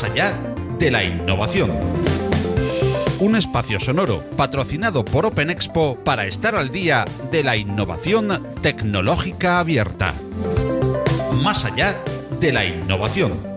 Más allá de la innovación. Un espacio sonoro patrocinado por Open Expo para estar al día de la innovación tecnológica abierta. Más allá de la innovación.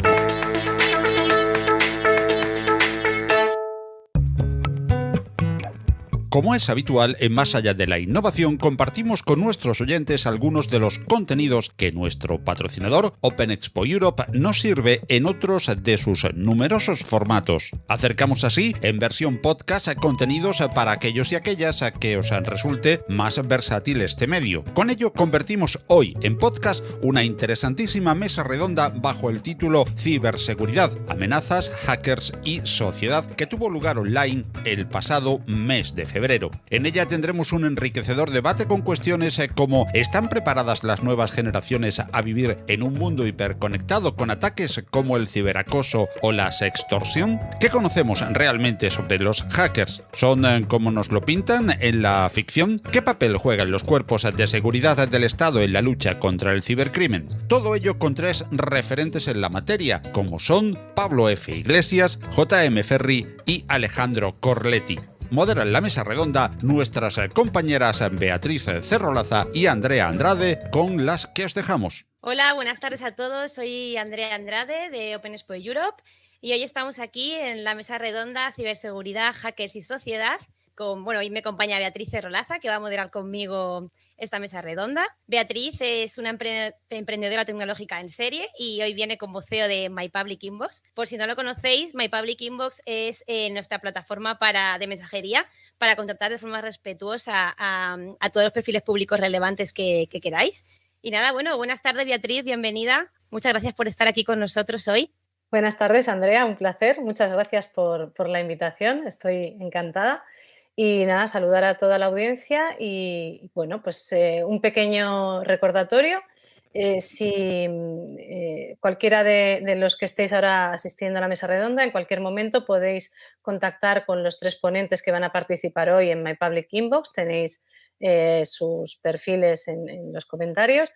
Como es habitual, en Más allá de la innovación, compartimos con nuestros oyentes algunos de los contenidos que nuestro patrocinador Open Expo Europe nos sirve en otros de sus numerosos formatos. Acercamos así, en versión podcast, contenidos para aquellos y aquellas que os resulte más versátil este medio. Con ello, convertimos hoy en podcast una interesantísima mesa redonda bajo el título Ciberseguridad, amenazas, hackers y sociedad, que tuvo lugar online el pasado mes de febrero. En ella tendremos un enriquecedor debate con cuestiones como ¿están preparadas las nuevas generaciones a vivir en un mundo hiperconectado con ataques como el ciberacoso o la sextorsión? ¿Qué conocemos realmente sobre los hackers? ¿Son como nos lo pintan en la ficción? ¿Qué papel juegan los cuerpos de seguridad del Estado en la lucha contra el cibercrimen? Todo ello con tres referentes en la materia, como son Pablo F. Iglesias, J.M. Ferri y Alejandro Corletti. Moderan la mesa redonda nuestras compañeras Beatriz Cerrolaza y Andrea Andrade, con las que os dejamos. Hola, buenas tardes a todos. Soy Andrea Andrade de Open Expo Europe y hoy estamos aquí en la mesa redonda Ciberseguridad, Hackers y Sociedad. Hoy me acompaña Beatriz Cerrolaza, que va a moderar conmigo esta mesa redonda. Beatriz es una emprendedora tecnológica en serie y hoy viene como CEO de My Public Inbox. Por si no lo conocéis, My Public Inbox es nuestra plataforma de mensajería para contactar de forma respetuosa a todos los perfiles públicos relevantes que queráis. Y nada, buenas tardes, Beatriz, bienvenida. Muchas gracias por estar aquí con nosotros hoy. Buenas tardes, Andrea, un placer. Muchas gracias por la invitación, estoy encantada. Y nada, saludar a toda la audiencia y un pequeño recordatorio. Si cualquiera de los que estéis ahora asistiendo a la mesa redonda, en cualquier momento podéis contactar con los tres ponentes que van a participar hoy en My Public Inbox. Tenéis sus perfiles en los comentarios.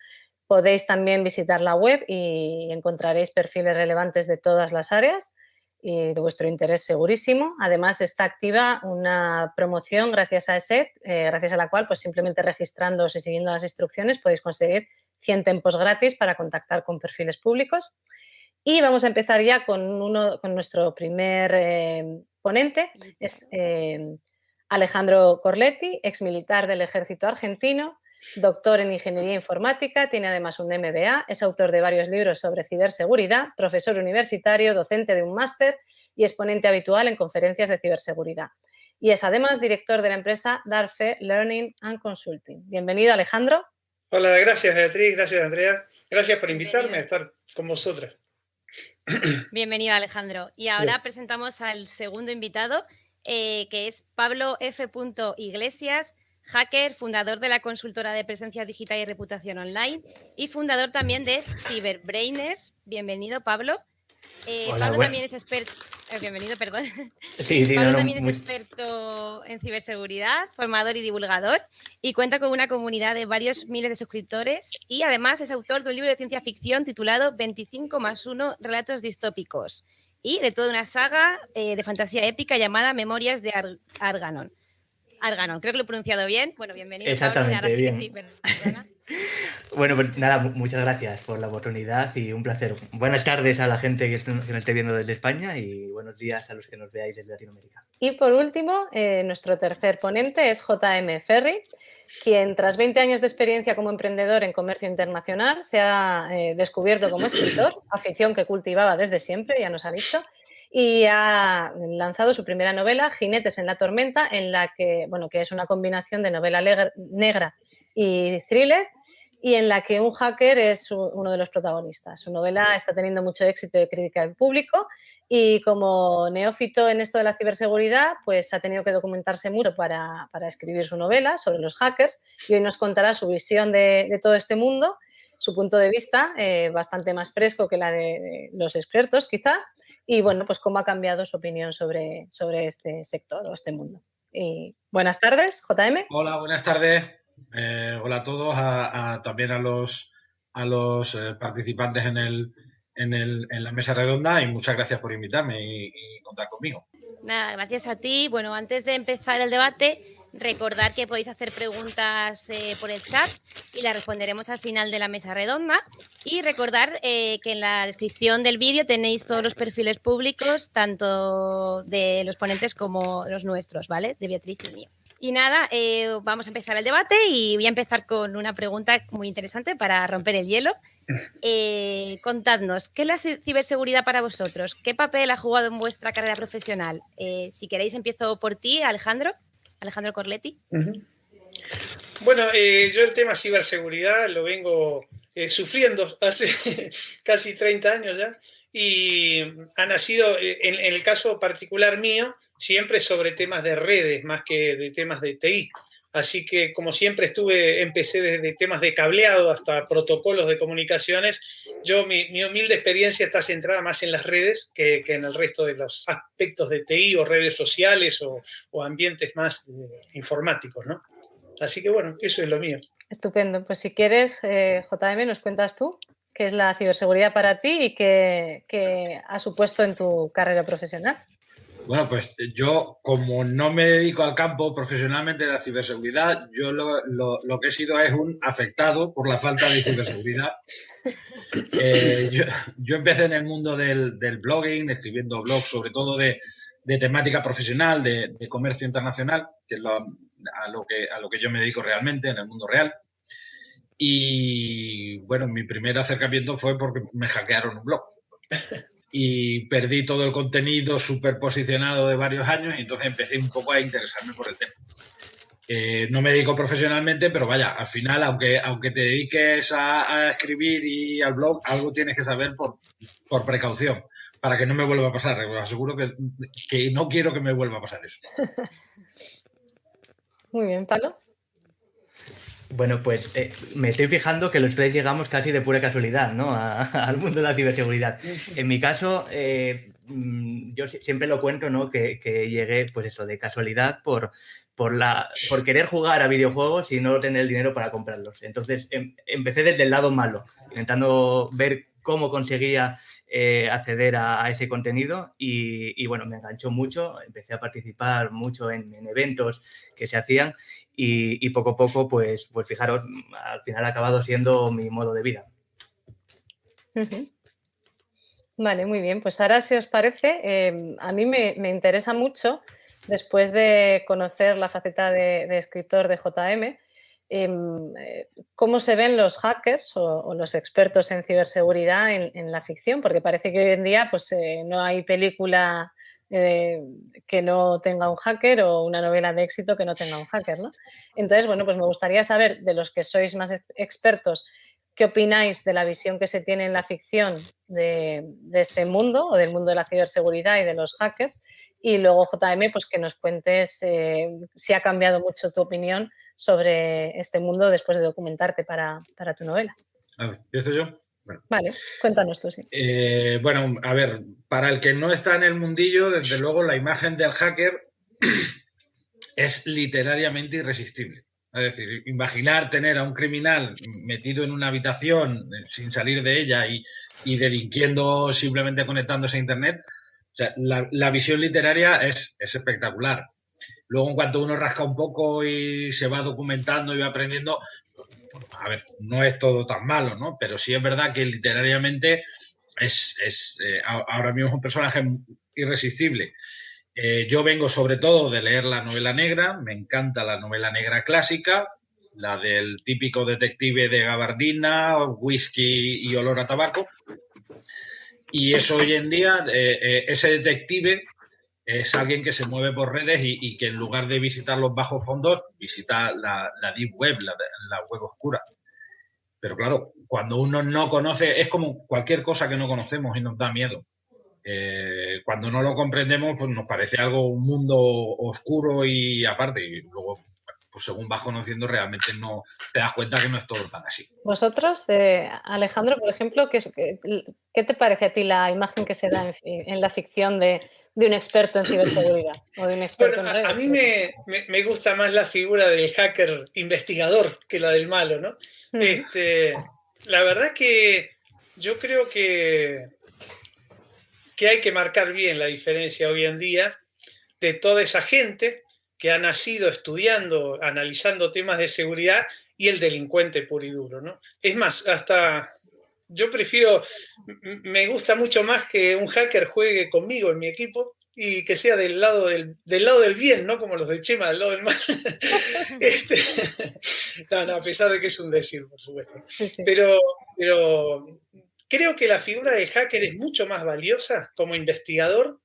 Podéis también visitar la web y encontraréis perfiles relevantes de todas las áreas y de vuestro interés segurísimo. Además, está activa una promoción gracias a ESET, gracias a la cual simplemente registrándoos y siguiendo las instrucciones podéis conseguir 100 tiempos gratis para contactar con perfiles públicos. Y vamos a empezar ya con nuestro primer ponente. Es Alejandro Corletti, exmilitar del Ejército Argentino, doctor en Ingeniería Informática, tiene además un MBA, es autor de varios libros sobre ciberseguridad, profesor universitario, docente de un máster y exponente habitual en conferencias de ciberseguridad. Y es además director de la empresa Darfe Learning and Consulting. Bienvenido, Alejandro. Hola, gracias Beatriz, gracias Andrea. Gracias por invitarme a estar con vosotras. Bienvenido, Alejandro. Y ahora presentamos al segundo invitado, que es Pablo F. Iglesias, hacker, fundador de la consultora de presencia digital y reputación online y fundador también de Cyberbrainers. Bienvenido, Pablo. Pablo también es experto. Bienvenido, perdón. Pablo también es experto en ciberseguridad, formador y divulgador, y cuenta con una comunidad de varios miles de suscriptores y además es autor de un libro de ciencia ficción titulado 25+1 Relatos Distópicos y de toda una saga de fantasía épica llamada Memorias de Arganon. Arganon, creo que lo he pronunciado bien. Bueno, bienvenido. Exactamente, Pablo. Ahora bien. sí, perdona. Bueno, pues nada, muchas gracias por la oportunidad y un placer. Buenas tardes a la gente que nos esté viendo desde España y buenos días a los que nos veáis desde Latinoamérica. Y por último, nuestro tercer ponente es J.M. Ferri, quien tras 20 años de experiencia como emprendedor en comercio internacional se ha descubierto como escritor, afición que cultivaba desde siempre, ya nos ha dicho, y ha lanzado su primera novela, Jinetes en la tormenta, en la que es una combinación de novela negra y thriller, y en la que un hacker es uno de los protagonistas. Su novela está teniendo mucho éxito de crítica del público y como neófito en esto de la ciberseguridad, pues ha tenido que documentarse mucho para escribir su novela sobre los hackers y hoy nos contará su visión de todo este mundo, su punto de vista, bastante más fresco que la de los expertos quizá, y pues cómo ha cambiado su opinión sobre este sector o este mundo. Y buenas tardes, JM. Hola, buenas tardes. Hola a todos, también a los participantes en en la mesa redonda y muchas gracias por invitarme y contar conmigo. Nada, gracias a ti. Bueno, antes de empezar el debate, recordar que podéis hacer preguntas por el chat y las responderemos al final de la mesa redonda. Y recordar que en la descripción del vídeo tenéis todos los perfiles públicos, tanto de los ponentes como los nuestros, ¿vale? De Beatriz y mío. Y nada, vamos a empezar el debate y voy a empezar con una pregunta muy interesante para romper el hielo. Contadnos, ¿qué es la ciberseguridad para vosotros? ¿Qué papel ha jugado en vuestra carrera profesional? Si queréis empiezo por ti, Alejandro Corletti. Bueno, yo el tema ciberseguridad lo vengo sufriendo hace casi 30 años ya y ha nacido, en el caso particular mío, siempre sobre temas de redes más que de temas de TI. Así que, como siempre empecé desde temas de cableado hasta protocolos de comunicaciones. Mi humilde experiencia está centrada más en las redes que en el resto de los aspectos de TI o redes sociales o ambientes más informáticos, ¿no? Así que, bueno, eso es lo mío. Estupendo. Pues si quieres, JM, nos cuentas tú qué es la ciberseguridad para ti y qué ha supuesto en tu carrera profesional. Bueno, pues yo, como no me dedico al campo profesionalmente de la ciberseguridad, yo lo que he sido es un afectado por la falta de ciberseguridad. Yo empecé en el mundo del blogging, escribiendo blogs sobre todo de temática profesional, de comercio internacional, que es a lo que yo me dedico realmente en el mundo real. Y bueno, mi primer acercamiento fue porque me hackearon un blog. Y perdí todo el contenido superposicionado de varios años y entonces empecé un poco a interesarme por el tema. No me dedico profesionalmente, pero vaya, al final, aunque te dediques a escribir y al blog, algo tienes que saber por precaución, para que no me vuelva a pasar. Os aseguro que no quiero que me vuelva a pasar eso. Muy bien, Pablo. Bueno, pues me estoy fijando que los tres llegamos casi de pura casualidad, ¿no? Al mundo de la ciberseguridad. En mi caso, yo siempre lo cuento, ¿no? Que llegué, pues eso, de casualidad por querer jugar a videojuegos y no tener el dinero para comprarlos. Entonces, empecé desde el lado malo, intentando ver cómo conseguía acceder a ese contenido y bueno, me enganchó mucho, empecé a participar mucho en eventos que se hacían y poco a poco, pues fijaros, al final ha acabado siendo mi modo de vida. Vale, muy bien. Pues ahora, si os parece, a mí me interesa mucho, después de conocer la faceta de escritor de JM, cómo se ven los hackers o los expertos en ciberseguridad en la ficción, porque parece que hoy en día pues, no hay película que no tenga un hacker o una novela de éxito que no tenga un hacker, ¿no? Entonces, bueno, pues me gustaría saber, de los que sois más expertos, ¿qué opináis de la visión que se tiene en la ficción de este mundo o del mundo de la ciberseguridad y de los hackers? Y luego, JM, pues que nos cuentes si ha cambiado mucho tu opinión sobre este mundo después de documentarte para tu novela. A ver, ¿empiezo yo? Bueno. Vale, cuéntanos tú, sí. Bueno, a ver, para el que no está en el mundillo, desde luego la imagen del hacker es literariamente irresistible. Es decir, imaginar tener a un criminal metido en una habitación sin salir de ella y delinquiendo simplemente conectándose a Internet, o sea, la visión literaria es espectacular. Luego, en cuanto uno rasca un poco y se va documentando y va aprendiendo, a ver, no es todo tan malo, ¿no? Pero sí es verdad que literariamente ahora mismo es un personaje irresistible. Yo vengo sobre todo de leer la novela negra, me encanta la novela negra clásica, la del típico detective de gabardina, whisky y olor a tabaco. Y eso hoy en día, ese detective es alguien que se mueve por redes y que en lugar de visitar los bajos fondos, visita la deep web, la web oscura. Pero claro, cuando uno no conoce, es como cualquier cosa que no conocemos y nos da miedo. Cuando no lo comprendemos, pues nos parece un mundo oscuro y aparte. Y luego, pues según vas conociendo, realmente no te das cuenta que no es todo tan así. Vosotros, Alejandro, por ejemplo, ¿qué te parece a ti la imagen que se da en la ficción de un experto en ciberseguridad o de un experto en redes? A mí me gusta más la figura del hacker investigador que la del malo, ¿no? La verdad que yo creo que hay que marcar bien la diferencia hoy en día de toda esa gente que ha nacido estudiando, analizando temas de seguridad y el delincuente puro y duro, ¿no? Es más, hasta yo prefiero, me gusta mucho más que un hacker juegue conmigo en mi equipo y que sea del lado del bien, ¿no? Como los de Chema, del lado del mal. No, a pesar de que es un decir, por supuesto. Sí, sí. Pero creo que la figura del hacker es mucho más valiosa como investigador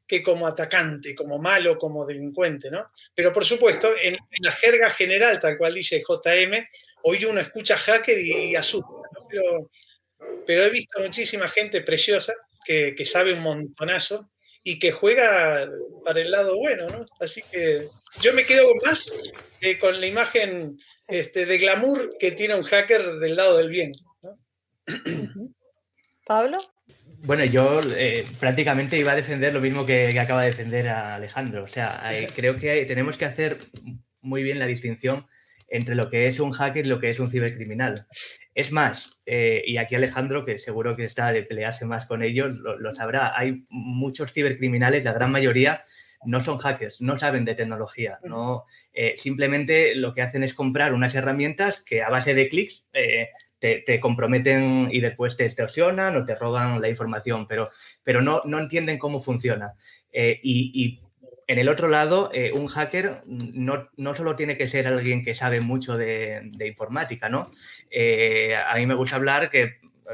que como atacante, como malo, como delincuente, ¿no? Pero por supuesto, en la jerga general, tal cual dice JM, hoy uno escucha hacker y asusta, ¿no? Pero he visto muchísima gente preciosa que sabe un montonazo y que juega para el lado bueno, ¿no? Así que yo me quedo más con la imagen de glamour que tiene un hacker del lado del bien, ¿no? ¿Pablo? Bueno, yo prácticamente iba a defender lo mismo que acaba de defender a Alejandro. O sea, creo que tenemos que hacer muy bien la distinción entre lo que es un hacker y lo que es un cibercriminal. Es más, y aquí Alejandro, que seguro que está de pelearse más con ellos, lo sabrá, hay muchos cibercriminales, la gran mayoría no son hackers, no saben de tecnología, no, simplemente lo que hacen es comprar unas herramientas que a base de clics te comprometen y después te extorsionan o te roban la información, pero no entienden cómo funciona. Y en el otro lado, un hacker no solo tiene que ser alguien que sabe mucho de informática, ¿no? A mí me gusta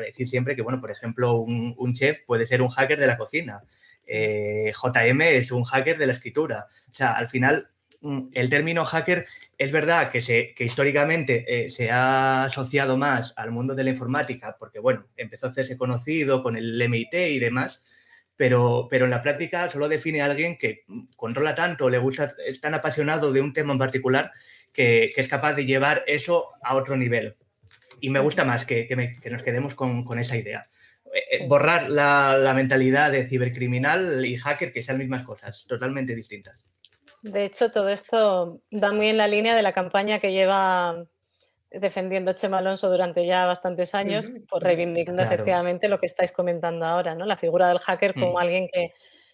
decir siempre que, bueno, por ejemplo, un chef puede ser un hacker de la cocina. JM es un hacker de la escritura. O sea, al final, el término hacker es verdad que históricamente se ha asociado más al mundo de la informática porque, bueno, empezó a hacerse conocido con el MIT y demás, pero en la práctica solo define a alguien que controla tanto, le gusta, es tan apasionado de un tema en particular que es capaz de llevar eso a otro nivel. Y me gusta más que nos quedemos con esa idea. Borrar la mentalidad de cibercriminal y hacker, que sean mismas cosas, totalmente distintas. De hecho, todo esto va muy en la línea de la campaña que lleva defendiendo Chema Alonso durante ya bastantes años, pues reivindicando efectivamente lo que estáis comentando ahora, ¿no? La figura del hacker como alguien que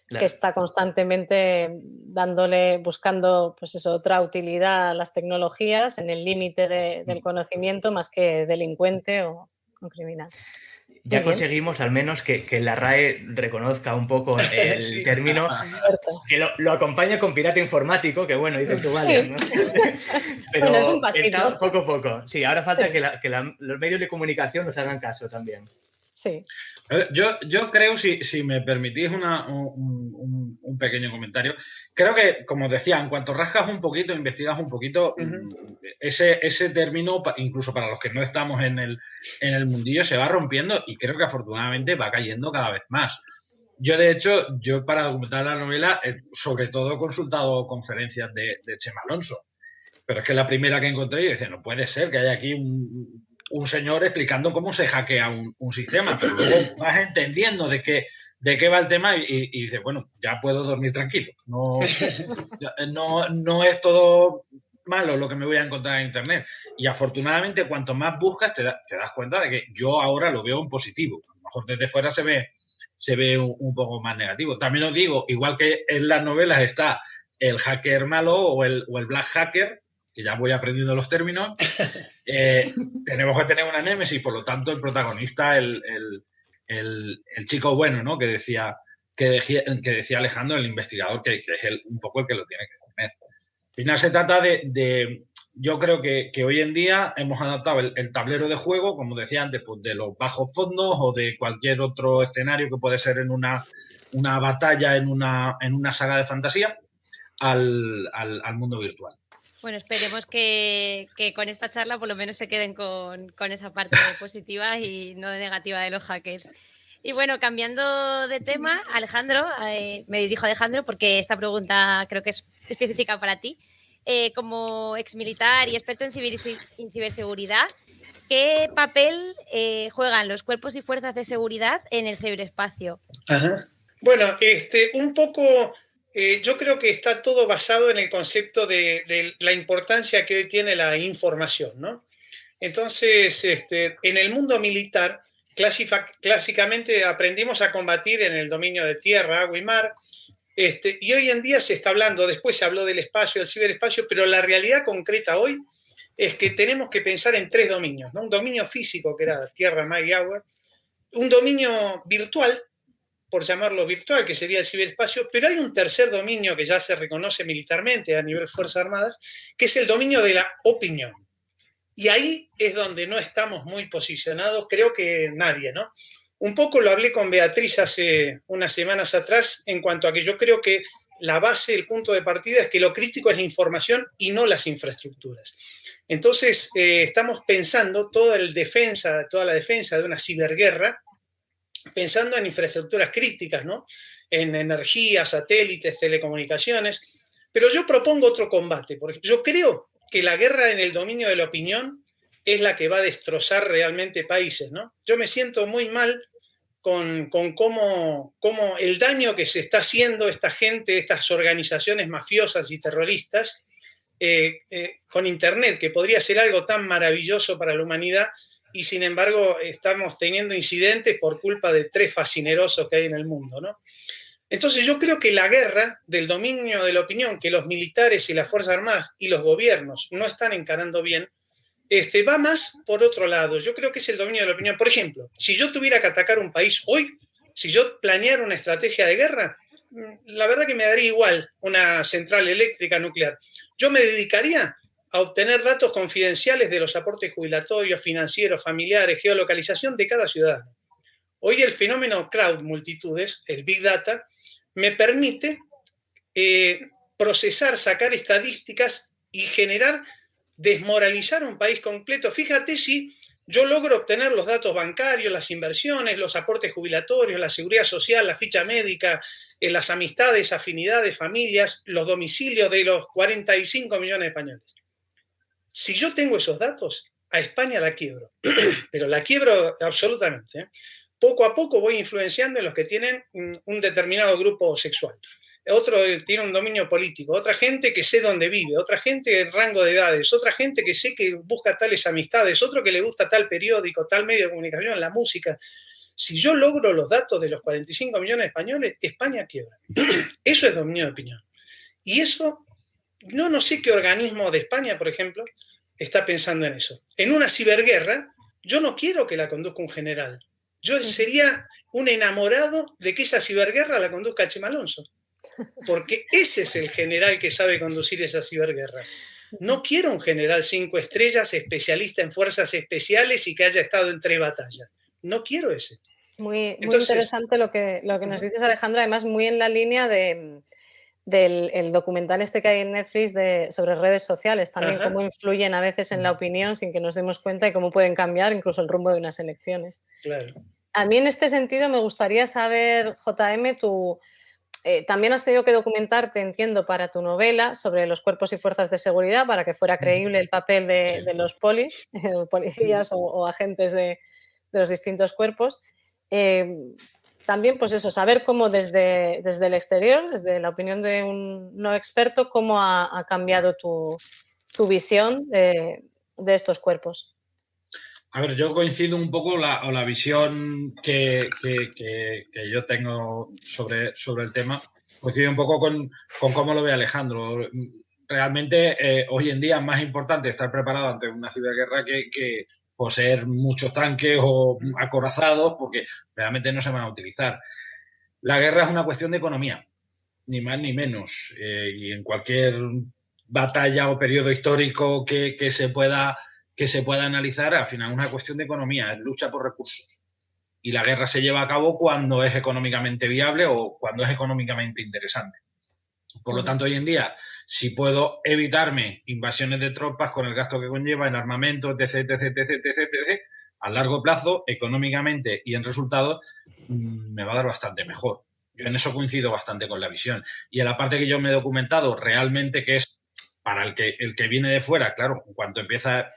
está constantemente buscando pues eso, otra utilidad a las tecnologías en el límite del conocimiento más que delincuente o criminal. Ya conseguimos al menos que la RAE reconozca un poco el término, que lo acompaña con pirata informático, que bueno, dices tú, vale, ¿no? Pero bueno, es un pasito. Está poco a poco. Sí, ahora falta que los medios de comunicación nos hagan caso también. Sí. Yo creo, si me permitís un pequeño comentario, creo que, como decía, en cuanto rascas un poquito, investigas un poquito, ese término, incluso para los que no estamos en el mundillo, se va rompiendo y creo que afortunadamente va cayendo cada vez más. Yo, de hecho, para documentar la novela, sobre todo he consultado conferencias de Chema Alonso, pero es que la primera que encontré, yo decía, no puede ser que haya aquí un señor explicando cómo se hackea un sistema, pero luego vas entendiendo de qué va el tema y dices, bueno, ya puedo dormir tranquilo. No es todo malo lo que me voy a encontrar en Internet. Y afortunadamente, cuanto más buscas, te das cuenta de que yo ahora lo veo en positivo. A lo mejor desde fuera se ve un poco más negativo. También os digo, igual que en las novelas está el hacker malo o el black hacker, que ya voy aprendiendo los términos, tenemos que tener una némesis, por lo tanto el protagonista, el chico bueno, ¿no? que decía Alejandro, el investigador, que es un poco el que lo tiene que comer. Al final se trata yo creo que hoy en día hemos adaptado el tablero de juego, como decía antes, pues de los bajos fondos o de cualquier otro escenario que puede ser en una batalla, en una saga de fantasía, al mundo virtual. Bueno, esperemos que con esta charla por lo menos se queden con esa parte positiva y no negativa de los hackers. Y bueno, cambiando de tema, Alejandro, me dirijo a Alejandro porque esta pregunta creo que es específica para ti. Como exmilitar y experto en ciberseguridad, ¿qué papel juegan los cuerpos y fuerzas de seguridad en el ciberespacio? Ajá. Bueno, un poco... yo creo que está todo basado en el concepto de la importancia que hoy tiene la información, ¿no? Entonces, en el mundo militar, clásicamente aprendimos a combatir en el dominio de tierra, agua y mar, y hoy en día se está hablando, después se habló del espacio, del ciberespacio, pero la realidad concreta hoy es que tenemos que pensar en 3 dominios, ¿no? Un dominio físico, que era tierra, mar y agua, un dominio virtual, por llamarlo virtual, que sería el ciberespacio, pero hay un tercer dominio que ya se reconoce militarmente a nivel Fuerzas Armadas, que es el dominio de la opinión. Y ahí es donde no estamos muy posicionados, creo que nadie, ¿no? Un poco lo hablé con Beatriz hace unas semanas atrás en cuanto a que yo creo que la base, el punto de partida es que lo crítico es la información y no las infraestructuras. Entonces, estamos pensando toda la defensa de una ciberguerra, pensando en infraestructuras críticas, ¿no? En energía, satélites, telecomunicaciones. Pero yo propongo otro combate, porque yo creo que la guerra en el dominio de la opinión es la que va a destrozar realmente países, ¿no? Yo me siento muy mal con cómo el daño que se está haciendo esta gente, estas organizaciones mafiosas y terroristas, con Internet, que podría ser algo tan maravilloso para la humanidad, y sin embargo estamos teniendo incidentes por culpa de 3 fascinerosos que hay en el mundo, ¿no? Entonces yo creo que la guerra del dominio de la opinión, que los militares y las Fuerzas Armadas y los gobiernos no están encarando bien, va más por otro lado. Yo creo que es el dominio de la opinión. Por ejemplo, si yo tuviera que atacar un país hoy, si yo planeara una estrategia de guerra, la verdad que me daría igual una central eléctrica nuclear. Yo me dedicaría a obtener datos confidenciales de los aportes jubilatorios, financieros, familiares, geolocalización de cada ciudadano. Hoy el fenómeno crowd, multitudes, el Big Data, me permite procesar, sacar estadísticas y desmoralizar un país completo. Fíjate si yo logro obtener los datos bancarios, las inversiones, los aportes jubilatorios, la seguridad social, la ficha médica, las amistades, afinidades, familias, los domicilios de los 45 millones de españoles. Si yo tengo esos datos, a España la quiebro, pero la quiebro absolutamente, ¿eh? Poco a poco voy influenciando en los que tienen un determinado grupo sexual. Otro tiene un dominio político, otra gente que sé dónde vive, otra gente en rango de edades, otra gente que sé que busca tales amistades, otro que le gusta tal periódico, tal medio de comunicación, la música. Si yo logro los datos de los 45 millones de españoles, España quiebra. Eso es dominio de opinión. Y eso, no sé qué organismo de España, por ejemplo, está pensando en eso. En una ciberguerra, yo no quiero que la conduzca un general. Yo sería un enamorado de que esa ciberguerra la conduzca Chema Alonso, porque ese es el general que sabe conducir esa ciberguerra. No quiero un general 5 estrellas, especialista en fuerzas especiales y que haya estado en 3 batallas. No quiero ese. Muy interesante lo que nos dices, Alejandra, además muy en la línea del documental que hay en Netflix sobre redes sociales, también cómo influyen a veces en la opinión sin que nos demos cuenta y cómo pueden cambiar incluso el rumbo de unas elecciones. Claro. A mí en este sentido me gustaría saber, JM, tú también has tenido que documentarte, entiendo, para tu novela sobre los cuerpos y fuerzas de seguridad para que fuera creíble el papel de los policías o agentes de los distintos cuerpos. También, pues eso, saber cómo desde el exterior, desde la opinión de un no experto, cómo ha cambiado tu visión de estos cuerpos. A ver, yo coincido un poco la visión que yo tengo sobre el tema, coincide un poco con cómo lo ve Alejandro. Realmente, hoy en día es más importante estar preparado ante una ciberguerra que poseer muchos tanques o acorazados, porque realmente no se van a utilizar. La guerra es una cuestión de economía, ni más ni menos. Y en cualquier batalla o periodo histórico que se pueda analizar, al final es una cuestión de economía, es lucha por recursos. Y la guerra se lleva a cabo cuando es económicamente viable o cuando es económicamente interesante. Por lo tanto, hoy en día, si puedo evitarme invasiones de tropas con el gasto que conlleva en armamento, etc., a largo plazo, económicamente y en resultados, me va a dar bastante mejor. Yo en eso coincido bastante con la visión. Y en la parte que yo me he documentado, realmente, que es para el que viene de fuera, claro, en cuanto empieza...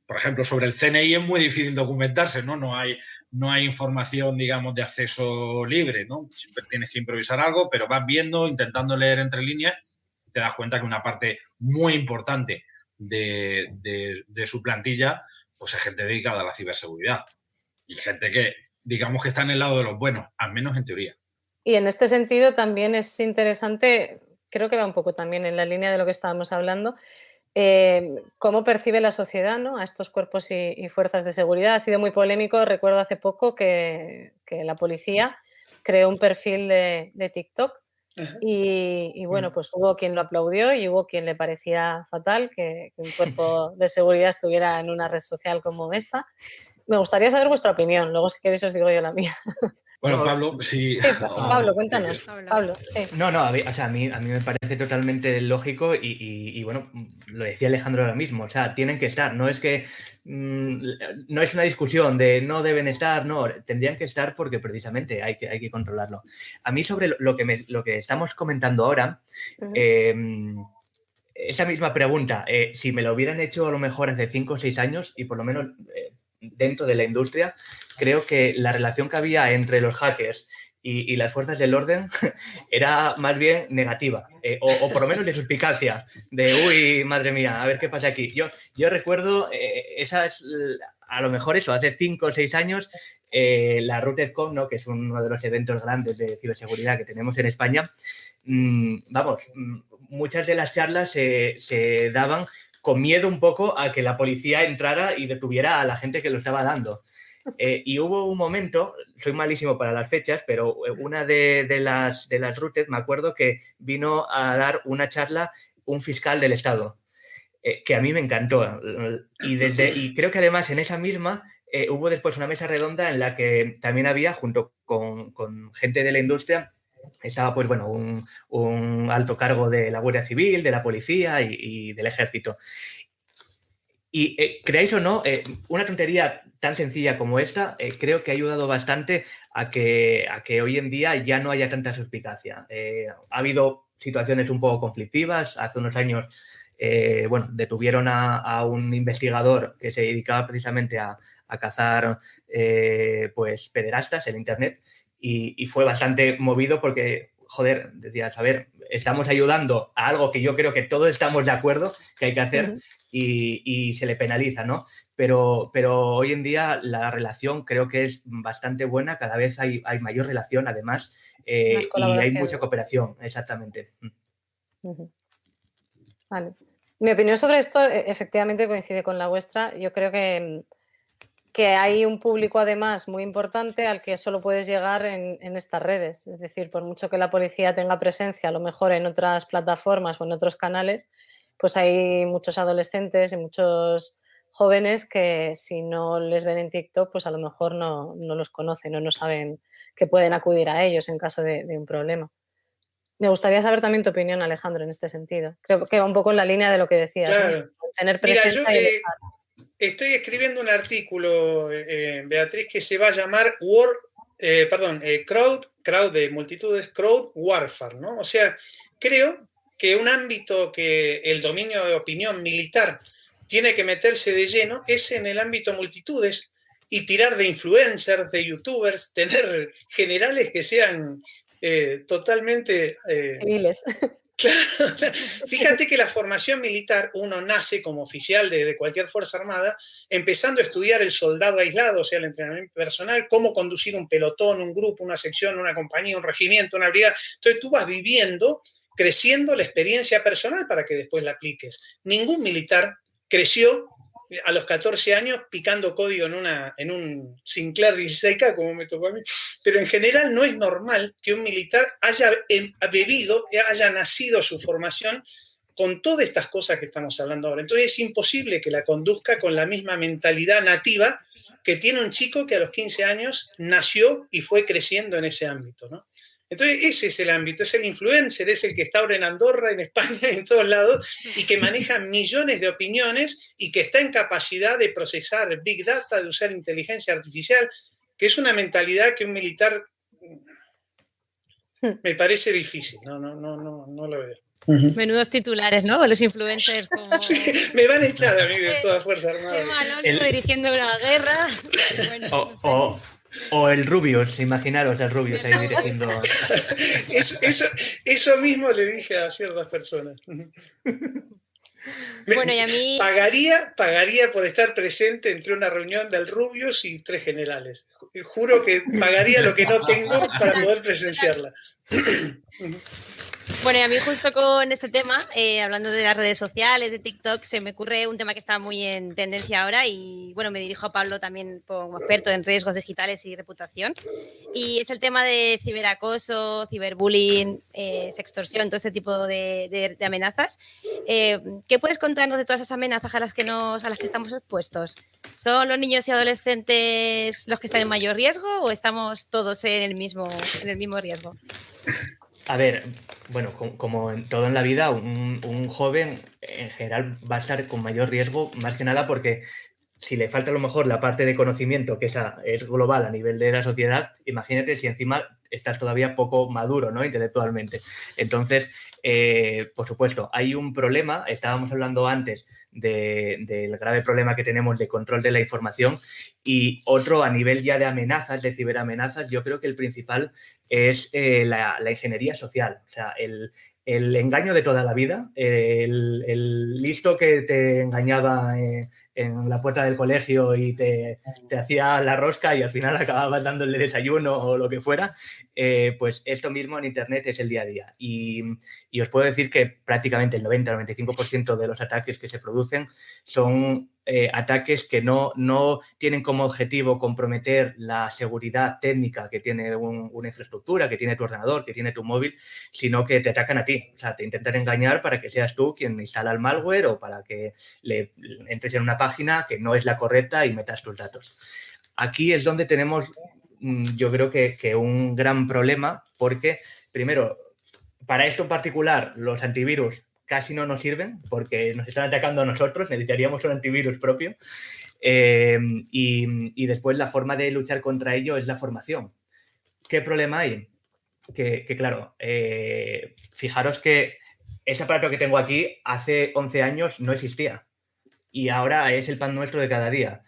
Por ejemplo, sobre el CNI es muy difícil documentarse, ¿no? No hay información, digamos, de acceso libre, ¿no? Siempre tienes que improvisar algo, pero vas viendo, intentando leer entre líneas, te das cuenta que una parte muy importante de su plantilla, pues es gente dedicada a la ciberseguridad. y gente que, digamos que está en el lado de los buenos, al menos en teoría. Y en este sentido también es interesante, creo que va un poco también en la línea de lo que estábamos hablando, cómo percibe la sociedad, ¿no?, a estos cuerpos y fuerzas de seguridad. Ha sido muy polémico, recuerdo hace poco que la policía creó un perfil de TikTok y bueno, pues hubo quien lo aplaudió y hubo quien le parecía fatal que un cuerpo de seguridad estuviera en una red social como esta. Me gustaría saber vuestra opinión, luego si queréis os digo yo la mía. Bueno, No, Pablo, sí. Sí, Pablo, cuéntanos. Pablo, sí. No, a mí me parece totalmente lógico y bueno, lo decía Alejandro ahora mismo, o sea, tienen que estar, no es que no es una discusión de no deben estar, no, tendrían que estar porque precisamente hay que controlarlo. A mí sobre lo que estamos comentando ahora, esta misma pregunta, si me lo hubieran hecho a lo mejor hace 5 o 6 años y por lo menos dentro de la industria, creo que la relación que había entre los hackers y las fuerzas del orden era más bien negativa, o por lo menos de suspicacia, de uy, madre mía, a ver qué pasa aquí. Yo recuerdo esas, a lo mejor eso, hace 5 o 6 años, la RUTEZCON, ¿no?, que es uno de los eventos grandes de ciberseguridad que tenemos en España, muchas de las charlas se daban con miedo un poco a que la policía entrara y detuviera a la gente que lo estaba dando. Y hubo un momento, soy malísimo para las fechas, pero una de las RUTEZ, me acuerdo que vino a dar una charla un fiscal del Estado, que a mí me encantó. Y creo que además en esa misma hubo después una mesa redonda en la que también había, junto con gente de la industria, estaba pues bueno, un alto cargo de la Guardia Civil, de la policía y del ejército. Y creáis o no, una tontería tan sencilla como esta creo que ha ayudado bastante a que hoy en día ya no haya tanta suspicacia. Ha habido situaciones un poco conflictivas. Hace unos años bueno, detuvieron a un investigador que se dedicaba precisamente a cazar pues pederastas en Internet y fue bastante movido porque, joder, decías, a ver, estamos ayudando a algo que yo creo que todos estamos de acuerdo que hay que hacer y se le penaliza, ¿no? Pero hoy en día la relación creo que es bastante buena, cada vez hay mayor relación además y hay mucha cooperación, exactamente. Vale. Mi opinión sobre esto efectivamente coincide con la vuestra. Yo creo que hay un público además muy importante al que solo puedes llegar en estas redes. Es decir, por mucho que la policía tenga presencia a lo mejor en otras plataformas o en otros canales, pues hay muchos adolescentes y muchos jóvenes que si no les ven en TikTok, pues a lo mejor no los conocen o no saben que pueden acudir a ellos en caso de un problema. Me gustaría saber también tu opinión, Alejandro, en este sentido. Creo que va un poco en la línea de lo que decías, claro, ¿no? Tener presencia. Mira, yo estoy escribiendo un artículo, Beatriz, que se va a llamar crowd de multitudes, crowd warfare, ¿no? O sea, creo que un ámbito que el dominio de opinión militar tiene que meterse de lleno es en el ámbito multitudes y tirar de influencers, de youtubers, tener generales que sean totalmente civiles. Claro, fíjate que la formación militar, uno nace como oficial de cualquier fuerza armada, empezando a estudiar el soldado aislado, o sea, el entrenamiento personal, cómo conducir un pelotón, un grupo, una sección, una compañía, un regimiento, una brigada. Entonces tú vas viviendo, creciendo la experiencia personal para que después la apliques. Ningún militar creció a los 14 años picando código en un Sinclair 16K, como me tocó a mí, pero en general no es normal que un militar haya bebido, haya nacido su formación con todas estas cosas que estamos hablando ahora. Entonces es imposible que la conduzca con la misma mentalidad nativa que tiene un chico que a los 15 años nació y fue creciendo en ese ámbito, ¿no? Entonces ese es el ámbito, es el influencer, es el que está ahora en Andorra, en España, en todos lados, y que maneja millones de opiniones y que está en capacidad de procesar Big Data, de usar inteligencia artificial, que es una mentalidad que un militar me parece difícil, no lo veo. Menudos titulares, ¿no? Los influencers como... Me van a echar a mí de toda Fuerza Armada. Alonso dirigiendo una guerra. Bueno, no sé. O el Rubius, imaginaros al Rubius ahí dirigiendo. Eso mismo le dije a ciertas personas. Bueno, y a mí... Pagaría por estar presente entre una reunión del Rubius y 3 generales. Juro que pagaría lo que no tengo para poder presenciarla. Bueno, y a mí justo con este tema, hablando de las redes sociales, de TikTok, se me ocurre un tema que está muy en tendencia ahora y bueno, me dirijo a Pablo también como experto en riesgos digitales y reputación. Y es el tema de ciberacoso, ciberbullying, sextorsión, todo este tipo de amenazas. ¿Qué puedes contarnos de todas esas amenazas a las que estamos expuestos? ¿Son los niños y adolescentes los que están en mayor riesgo o estamos todos en el mismo riesgo? A ver, bueno, como en todo en la vida, un joven en general va a estar con mayor riesgo, más que nada porque si le falta a lo mejor la parte de conocimiento, que esa es global a nivel de la sociedad, imagínate si encima estás todavía poco maduro, ¿no? Intelectualmente. Entonces, por supuesto, hay un problema, estábamos hablando antes del grave problema que tenemos de control de la información y otro a nivel ya de amenazas, de ciberamenazas, yo creo que el principal es la ingeniería social, o sea, el engaño de toda la vida, el listo que te engañaba en la puerta del colegio y te hacía la rosca y al final acababas dándole desayuno o lo que fuera, pues esto mismo en Internet es el día a día. Y os puedo decir que prácticamente el 90-95% de los ataques que se producen son ataques que no tienen como objetivo comprometer la seguridad técnica que tiene una infraestructura, que tiene tu ordenador, que tiene tu móvil, sino que te atacan a ti. O sea, te intentan engañar para que seas tú quien instala el malware o para que le entres en una página que no es la correcta y metas tus datos. Aquí es donde tenemos, yo creo que un gran problema porque, primero, para esto en particular, los antivirus casi no nos sirven porque nos están atacando a nosotros, necesitaríamos un antivirus propio. Y después la forma de luchar contra ello es la formación. ¿Qué problema hay? Que claro, fijaros que ese aparato que tengo aquí hace 11 años no existía y ahora es el pan nuestro de cada día.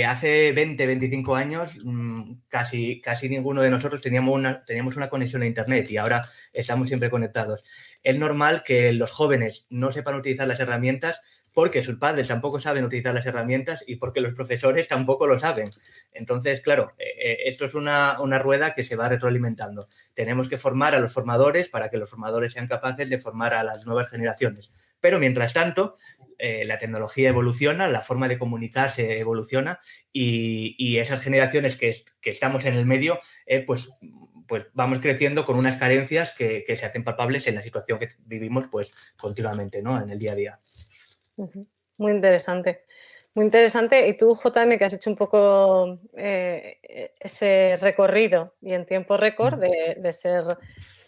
Hace 20-25 años casi ninguno de nosotros teníamos una conexión a Internet y ahora estamos siempre conectados. Es normal que los jóvenes no sepan utilizar las herramientas porque sus padres tampoco saben utilizar las herramientas y porque los profesores tampoco lo saben. Entonces, claro, esto es una rueda que se va retroalimentando. Tenemos que formar a los formadores para que los formadores sean capaces de formar a las nuevas generaciones. Pero, mientras tanto, la tecnología evoluciona, la forma de comunicarse evoluciona y esas generaciones que estamos en el medio, pues vamos creciendo con unas carencias que se hacen palpables en la situación que vivimos pues continuamente, ¿no? En el día a día. Muy interesante. Muy interesante. Y tú, JM, que has hecho un poco ese recorrido y en tiempo récord de ser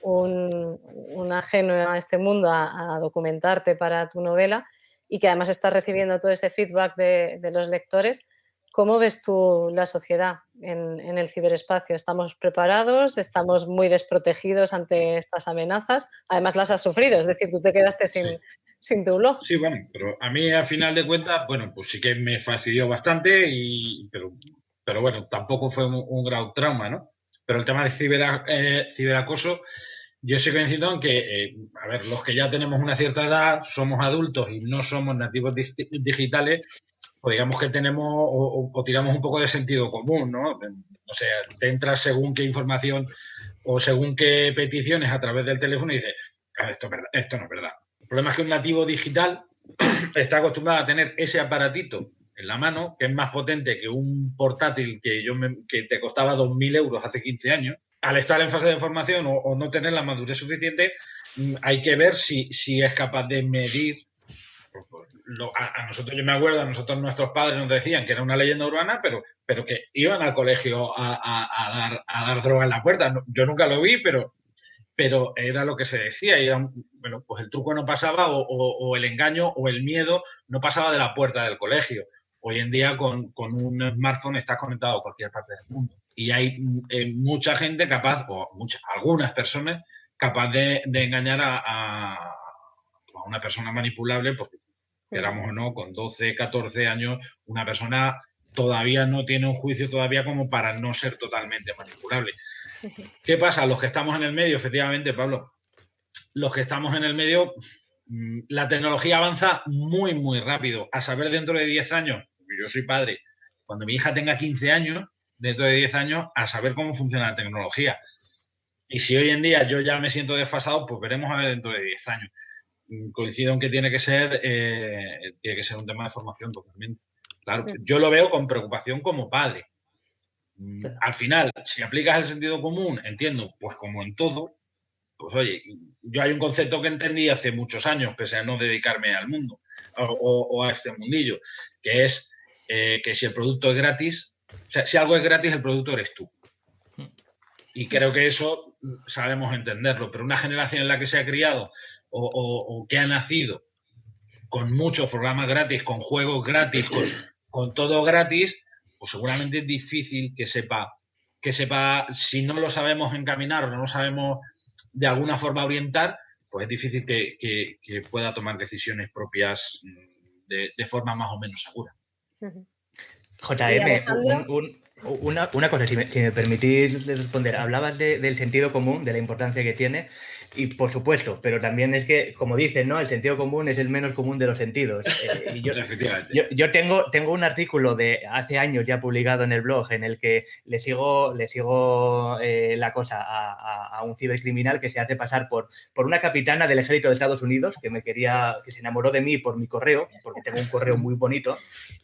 un ajeno a este mundo a documentarte para tu novela y que además estás recibiendo todo ese feedback de los lectores, ¿cómo ves tú la sociedad en el ciberespacio? ¿Estamos preparados? ¿Estamos muy desprotegidos ante estas amenazas? Además las has sufrido, es decir, tú te quedaste sin tu blog. Sí, bueno, pero a mí al final de cuentas, bueno, pues sí que me fastidió bastante, pero bueno, tampoco fue un gran trauma, ¿no? Pero el tema de ciberacoso, yo soy convencido en que, a ver, los que ya tenemos una cierta edad, somos adultos y no somos nativos digitales, o digamos que tenemos o tiramos un poco de sentido común, ¿no? O sea, te entras según qué información o según qué peticiones a través del teléfono y dices, esto no es verdad. El problema es que un nativo digital está acostumbrado a tener ese aparatito en la mano, que es más potente que un portátil que te costaba 2.000 euros hace 15 años. Al estar en fase de formación o no tener la madurez suficiente, hay que ver si es capaz de medir. A nosotros, yo me acuerdo, nuestros padres nos decían que era una leyenda urbana, pero que iban al colegio a dar droga en la puerta. Yo nunca lo vi, pero era lo que se decía. Y bueno, pues el truco no pasaba o el engaño o el miedo no pasaba de la puerta del colegio. Hoy en día con un smartphone estás conectado a cualquier parte del mundo. Y hay mucha gente capaz, algunas personas, capaz de engañar a una persona manipulable, porque queramos o no, con 12, 14 años, una persona todavía no tiene un juicio todavía como para no ser totalmente manipulable. ¿Qué pasa? Los que estamos en el medio, efectivamente, Pablo, los que estamos en el medio, La tecnología avanza muy, muy rápido. A saber, dentro de 10 años, yo soy padre, cuando mi hija tenga 15 años, dentro de 10 años, a saber cómo funciona la tecnología. Y si hoy en día yo ya me siento desfasado, pues veremos a ver dentro de 10 años. Coincido en que tiene que ser un tema de formación totalmente. Claro, yo lo veo con preocupación como padre. Al final, si aplicas el sentido común, entiendo, pues como en todo, pues oye, yo hay un concepto que entendí hace muchos años, que sea no dedicarme al mundo o a este mundillo, que es que si el producto es gratis, o sea, si algo es gratis, el producto eres tú. Y creo que eso sabemos entenderlo, pero una generación en la que se ha criado o que ha nacido con muchos programas gratis, con juegos gratis, con todo gratis, pues seguramente es difícil que sepa, si no lo sabemos encaminar o no lo sabemos de alguna forma orientar, pues es difícil que pueda tomar decisiones propias de forma más o menos segura. JM, una cosa, si me permitís responder. Hablabas del sentido común, de la importancia que tiene, y por supuesto, pero también es que, como dicen, ¿no? El sentido común es el menos común de los sentidos. Y yo tengo un artículo de hace años ya publicado en el blog en el que le sigo la cosa a un cibercriminal que se hace pasar por una capitana del ejército de Estados Unidos que se enamoró de mí por mi correo, porque tengo un correo muy bonito,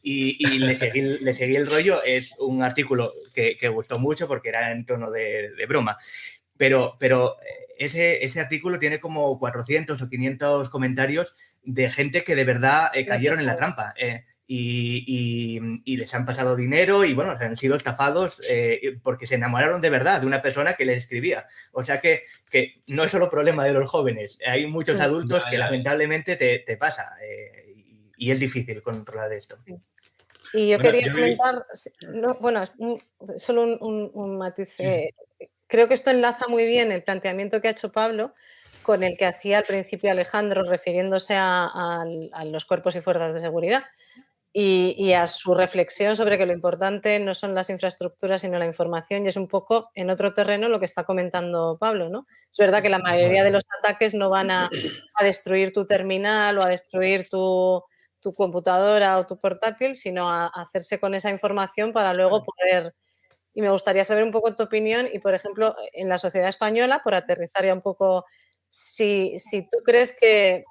y le seguí el rollo. Es un artículo que gustó mucho porque era en tono de broma. Pero ese artículo tiene como 400 o 500 comentarios de gente que de verdad cayeron en la trampa y les han pasado dinero y, bueno, han sido estafados porque se enamoraron de verdad de una persona que les escribía. O sea que no es solo problema de los jóvenes. Hay muchos adultos que lamentablemente te pasa y es difícil controlar esto. Sí. Y yo quería comentar, solo un matiz. Creo que esto enlaza muy bien el planteamiento que ha hecho Pablo con el que hacía al principio Alejandro, refiriéndose a los cuerpos y fuerzas de seguridad y a su reflexión sobre que lo importante no son las infraestructuras sino la información, y es un poco en otro terreno lo que está comentando Pablo, ¿no? Es verdad que la mayoría de los ataques no van a destruir tu terminal o a destruir tu computadora o tu portátil, sino a hacerse con esa información para luego poder... Y me gustaría saber un poco tu opinión y, por ejemplo, en la sociedad española, por aterrizar ya un poco, si tú crees que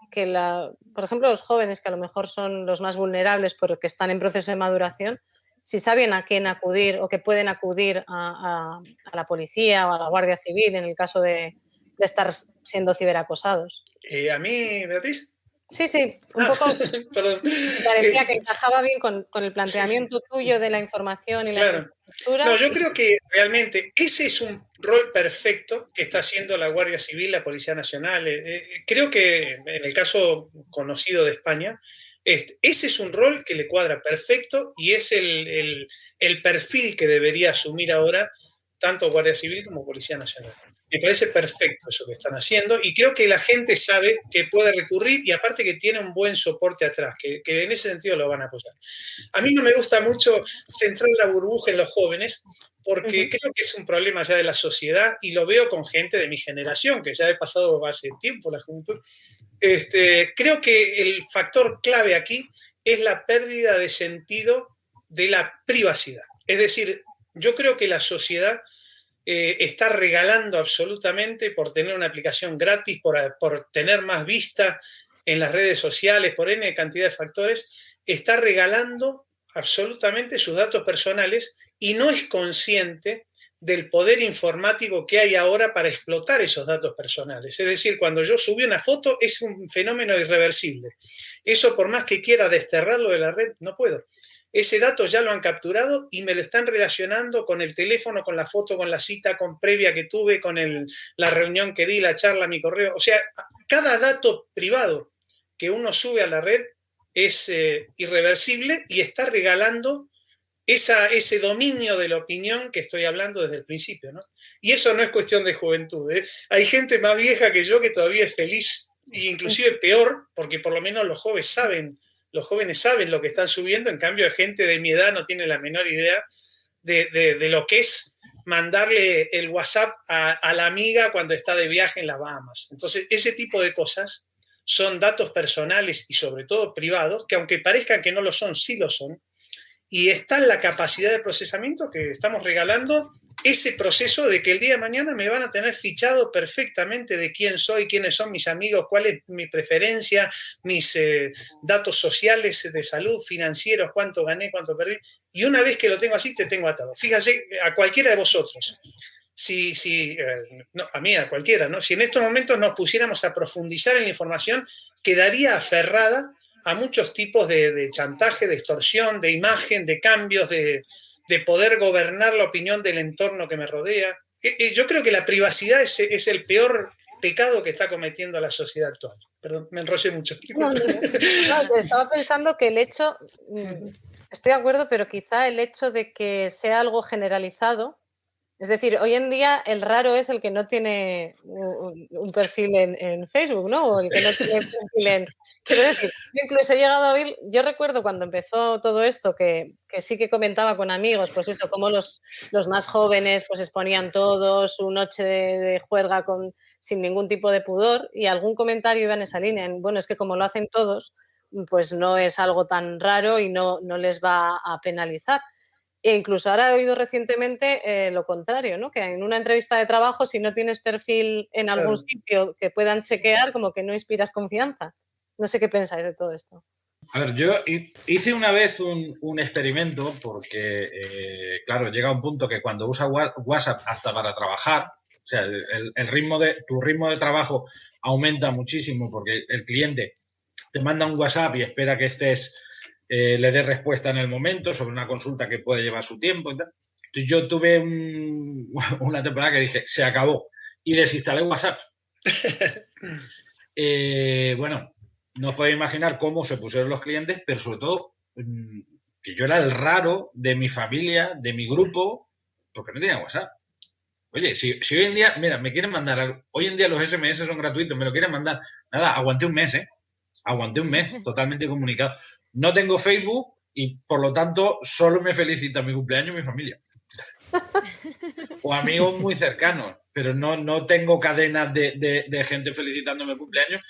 por ejemplo, los jóvenes, que a lo mejor son los más vulnerables porque están en proceso de maduración, si saben a quién acudir o que pueden acudir a la policía o a la Guardia Civil en el caso de estar siendo ciberacosados. ¿A mí, Beatriz? Sí, un poco. Perdón. Parecía que encajaba bien con el planteamiento tuyo de la información y la infraestructura. No, yo creo que realmente ese es un rol perfecto que está haciendo la Guardia Civil, la Policía Nacional. Creo que en el caso conocido de España, ese es un rol que le cuadra perfecto y es el perfil que debería asumir ahora tanto Guardia Civil como Policía Nacional. Me parece perfecto eso que están haciendo y creo que la gente sabe que puede recurrir y aparte que tiene un buen soporte atrás, que en ese sentido lo van a apoyar. A mí no me gusta mucho centrar la burbuja en los jóvenes porque creo que es un problema ya de la sociedad y lo veo con gente de mi generación, que ya he pasado hace tiempo la juventud. Creo que el factor clave aquí es la pérdida de sentido de la privacidad. Es decir, yo creo que la sociedad está regalando absolutamente por tener una aplicación gratis, por tener más vista en las redes sociales, por N cantidad de factores, está regalando absolutamente sus datos personales y no es consciente del poder informático que hay ahora para explotar esos datos personales. Es decir, cuando yo subí una foto es un fenómeno irreversible. Eso, por más que quiera desterrarlo de la red, no puedo. Ese dato ya lo han capturado y me lo están relacionando con el teléfono, con la foto, con la cita previa que tuve, con la reunión que di, la charla, mi correo. O sea, cada dato privado que uno sube a la red es irreversible y está regalando ese dominio de la opinión que estoy hablando desde el principio, ¿no? Y eso no es cuestión de juventud, ¿eh? Hay gente más vieja que yo que todavía es feliz e inclusive peor, porque por lo menos los jóvenes saben lo que están subiendo, en cambio gente de mi edad no tiene la menor idea de lo que es mandarle el WhatsApp a la amiga cuando está de viaje en las Bahamas. Entonces, ese tipo de cosas son datos personales y sobre todo privados, que aunque parezcan que no lo son, sí lo son. Y está la capacidad de procesamiento que estamos regalando, ese proceso de que el día de mañana me van a tener fichado perfectamente de quién soy, quiénes son mis amigos, cuál es mi preferencia, mis datos sociales de salud, financieros, cuánto gané, cuánto perdí. Y una vez que lo tengo así, te tengo atado. Fíjate, a cualquiera de vosotros, no, a mí, a cualquiera, ¿no? Si en estos momentos nos pusiéramos a profundizar en la información, quedaría aferrada a muchos tipos de chantaje, de extorsión, de imagen, de cambios, de poder gobernar la opinión del entorno que me rodea. Yo creo que la privacidad es el peor pecado que está cometiendo la sociedad actual. Perdón, me enrollé mucho. No, estaba pensando que el hecho, estoy de acuerdo, pero quizá el hecho de que sea algo generalizado, es decir, hoy en día el raro es el que no tiene un perfil en Facebook, ¿no? O el que no tiene perfil en... Quiero decir, yo incluso he llegado a oír, yo recuerdo cuando empezó todo esto, que sí que comentaba con amigos, pues eso, cómo los más jóvenes pues exponían todo, su noche de juerga sin ningún tipo de pudor, y algún comentario iba en esa línea, bueno, es que como lo hacen todos, pues no es algo tan raro y no les va a penalizar. E incluso ahora he oído recientemente lo contrario, ¿no? Que en una entrevista de trabajo, si no tienes perfil en algún sitio que puedan chequear, como que no inspiras confianza. No sé qué pensáis de todo esto. A ver, yo hice una vez un experimento porque, claro, llega un punto que cuando usas WhatsApp hasta para trabajar, o sea, tu ritmo de trabajo aumenta muchísimo porque el cliente te manda un WhatsApp y espera que le dé respuesta en el momento sobre una consulta que puede llevar su tiempo y tal. Entonces yo tuve una temporada que dije, se acabó, y desinstalé WhatsApp. Bueno, no os podéis imaginar cómo se pusieron los clientes, pero sobre todo que yo era el raro de mi familia, de mi grupo, porque no tenía WhatsApp. Oye, si hoy en día, mira, me quieren mandar algo, hoy en día los SMS son gratuitos, me lo quieren mandar, nada, aguanté un mes, totalmente comunicado. No tengo Facebook y, por lo tanto, solo me felicita mi cumpleaños mi familia. O amigos muy cercanos, pero no tengo cadenas de gente felicitándome el cumpleaños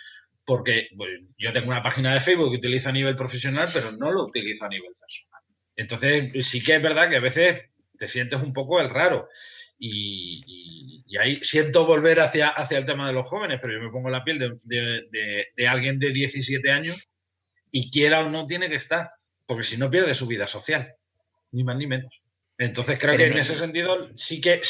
porque yo tengo una página de Facebook que utilizo a nivel profesional, pero no lo utilizo a nivel personal. Entonces, sí que es verdad que a veces te sientes un poco el raro. Y ahí siento volver hacia el tema de los jóvenes, pero yo me pongo en la piel de alguien de 17 años y quiera o no tiene que estar, porque si no pierde su vida social, ni más ni menos. Entonces creo que en ese sentido sí que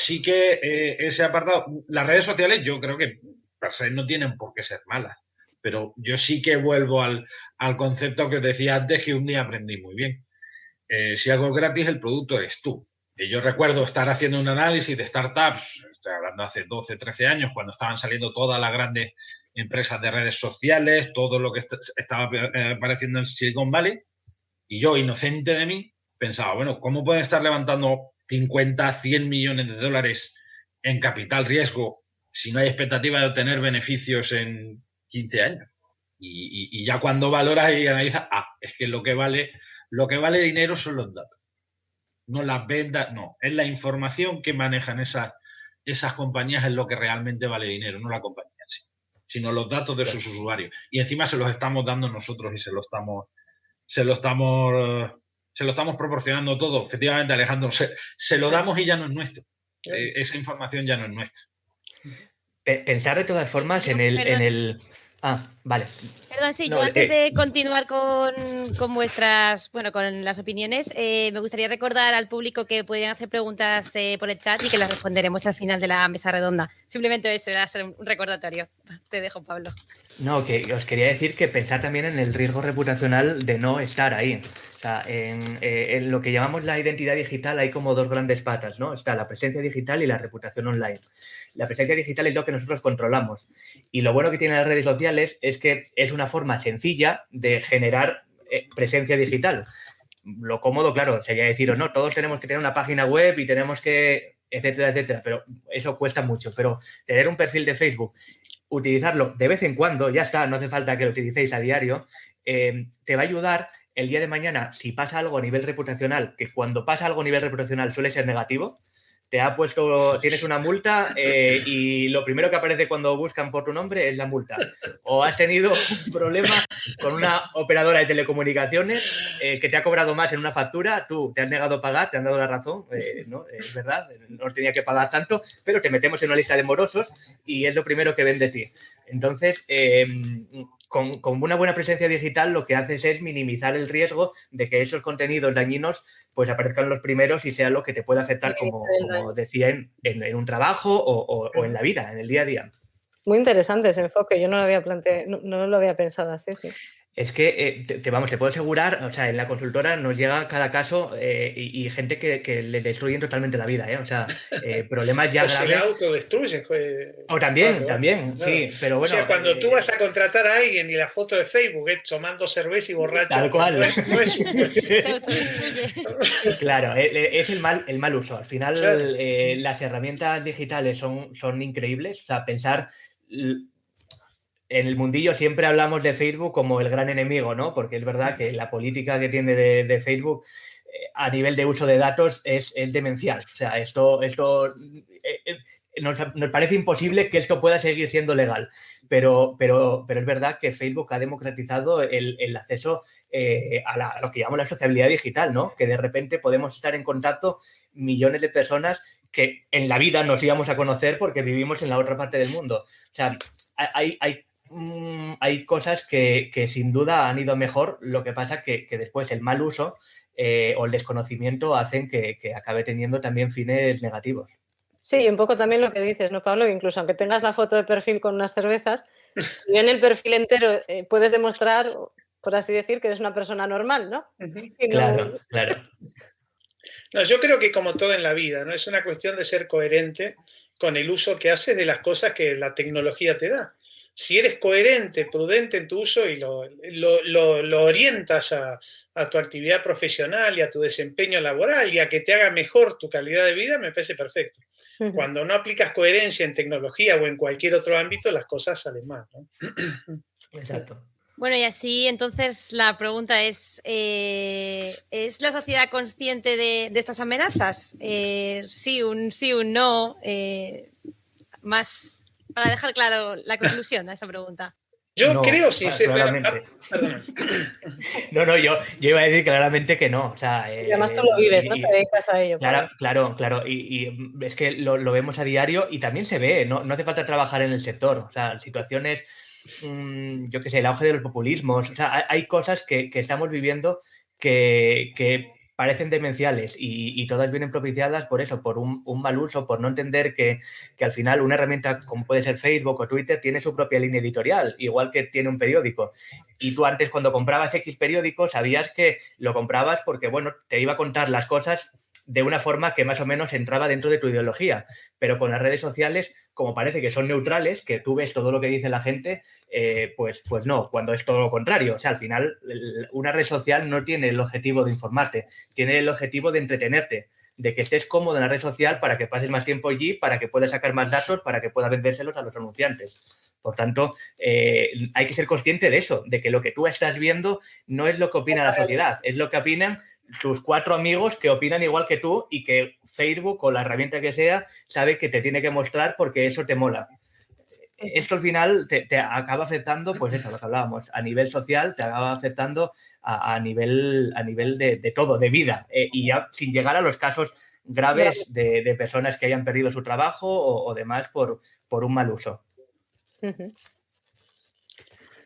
ese apartado, las redes sociales yo creo que per se no tienen por qué ser malas, pero yo sí que vuelvo al concepto que os decía antes, que un día aprendí muy bien. Si algo es gratis, el producto eres tú. Yo recuerdo estar haciendo un análisis de startups, estoy hablando hace 12, 13 años, cuando estaban saliendo todas las grandes empresas de redes sociales, todo lo que estaba apareciendo en Silicon Valley, y yo, inocente de mí, pensaba, bueno, ¿cómo pueden estar levantando 50, 100 millones de dólares en capital riesgo si no hay expectativa de obtener beneficios en 15 años? Y ya cuando valoras y analizas, es que lo que vale dinero son los datos. No las vendas, no. Es la información que manejan esas compañías es lo que realmente vale dinero, no la compañía en sí, sino los datos de sus usuarios. Y encima se los estamos dando nosotros y se lo estamos proporcionando todo. Efectivamente, Alejandro, se lo damos y ya no es nuestro. Esa información ya no es nuestra. Pensar de todas formas en el... Vale. Perdón, sí, yo antes de continuar con vuestras, con las opiniones, me gustaría recordar al público que pueden hacer preguntas por el chat y que las responderemos al final de la mesa redonda. Simplemente eso era un recordatorio. Te dejo, Pablo. No, que os quería decir que pensar también en el riesgo reputacional de no estar ahí. O sea, en lo que llamamos la identidad digital hay como dos grandes patas, ¿no? Está la presencia digital y la reputación online. La presencia digital es lo que nosotros controlamos. Y lo bueno que tienen las redes sociales es que es una forma sencilla de generar presencia digital. Lo cómodo, claro, sería decir, no, todos tenemos que tener una página web y tenemos que, etcétera, etcétera, pero eso cuesta mucho. Pero tener un perfil de Facebook, utilizarlo de vez en cuando, ya está, no hace falta que lo utilicéis a diario, te va a ayudar el día de mañana, si pasa algo a nivel reputacional, que cuando pasa algo a nivel reputacional suele ser negativo. te ha puesto, tienes una multa y lo primero que aparece cuando buscan por tu nombre es la multa. O has tenido un problema con una operadora de telecomunicaciones que te ha cobrado más en una factura, tú te has negado a pagar, te han dado la razón, ¿no? Es verdad, no tenía que pagar tanto, pero te metemos en una lista de morosos y es lo primero que ven de ti. Entonces, con una buena presencia digital lo que haces es minimizar el riesgo de que esos contenidos dañinos pues aparezcan los primeros y sea lo que te pueda afectar, como decía, en un trabajo o en la vida, en el día a día. Muy interesante ese enfoque, yo no lo había pensado así, sí. Es que, te puedo asegurar, o sea, en la consultora nos llega cada caso y gente que le destruyen totalmente la vida, ¿eh? O sea, problemas ya graves. Se le autodestruyen. O también, claro. Sí, pero bueno. O sea, cuando tú vas a contratar a alguien y la foto de Facebook es tomando cerveza y borracho. Tal cual. No es Se autodestruye. Claro, es el mal uso. Al final, claro, las herramientas digitales son increíbles. O sea, pensar... En el mundillo siempre hablamos de Facebook como el gran enemigo, ¿no? Porque es verdad que la política que tiene de Facebook a nivel de uso de datos es demencial. O sea, esto nos parece imposible que esto pueda seguir siendo legal. Pero es verdad que Facebook ha democratizado el acceso a lo que llamamos la sociabilidad digital, ¿no? Que de repente podemos estar en contacto millones de personas que en la vida nos íbamos a conocer porque vivimos en la otra parte del mundo. O sea, hay cosas que sin duda han ido mejor, lo que pasa que después el mal uso o el desconocimiento hacen que acabe teniendo también fines negativos. Sí, y un poco también lo que dices, ¿no, Pablo? Incluso aunque tengas la foto de perfil con unas cervezas, si bien el perfil entero puedes demostrar, por así decir, que eres una persona normal, ¿no? Claro, claro. No, yo creo que como todo en la vida, ¿no? Es una cuestión de ser coherente con el uso que haces de las cosas que la tecnología te da. Si eres coherente, prudente en tu uso y lo orientas a tu actividad profesional y a tu desempeño laboral y a que te haga mejor tu calidad de vida, me parece perfecto. Uh-huh. Cuando no aplicas coherencia en tecnología o en cualquier otro ámbito, las cosas salen mal, ¿no? Exacto. Bueno, y así entonces la pregunta ¿es la sociedad consciente de estas amenazas? Sí, un no, más para dejar claro la conclusión a esa pregunta. Yo creo sinceramente. No, yo iba a decir claramente que no. O sea, y además tú lo vives, ¿no? Te dedicas a ello. Claro. Y es que lo vemos a diario y también se ve, no hace falta trabajar en el sector. O sea, situaciones, yo qué sé, el auge de los populismos. O sea, hay cosas que estamos viviendo que parecen demenciales y todas vienen propiciadas por eso, por un mal uso, por no entender que al final una herramienta como puede ser Facebook o Twitter tiene su propia línea editorial, igual que tiene un periódico. Y tú antes cuando comprabas X periódico sabías que lo comprabas porque, bueno, te iba a contar las cosas de una forma que más o menos entraba dentro de tu ideología. Pero con las redes sociales, como parece que son neutrales, que tú ves todo lo que dice la gente, pues no, cuando es todo lo contrario. O sea, al final una red social no tiene el objetivo de informarte, tiene el objetivo de entretenerte, de que estés cómodo en la red social para que pases más tiempo allí, para que puedas sacar más datos, para que puedas vendérselos a los anunciantes. Por tanto, hay que ser consciente de eso, de que lo que tú estás viendo no es lo que opina la sociedad, es lo que opinan tus 4 amigos que opinan igual que tú y que Facebook o la herramienta que sea sabe que te tiene que mostrar porque eso te mola. Esto al final te acaba afectando, pues eso, lo que hablábamos, a nivel social, te acaba afectando a nivel de todo, de vida, y ya sin llegar a los casos graves de personas que hayan perdido su trabajo o demás por un mal uso.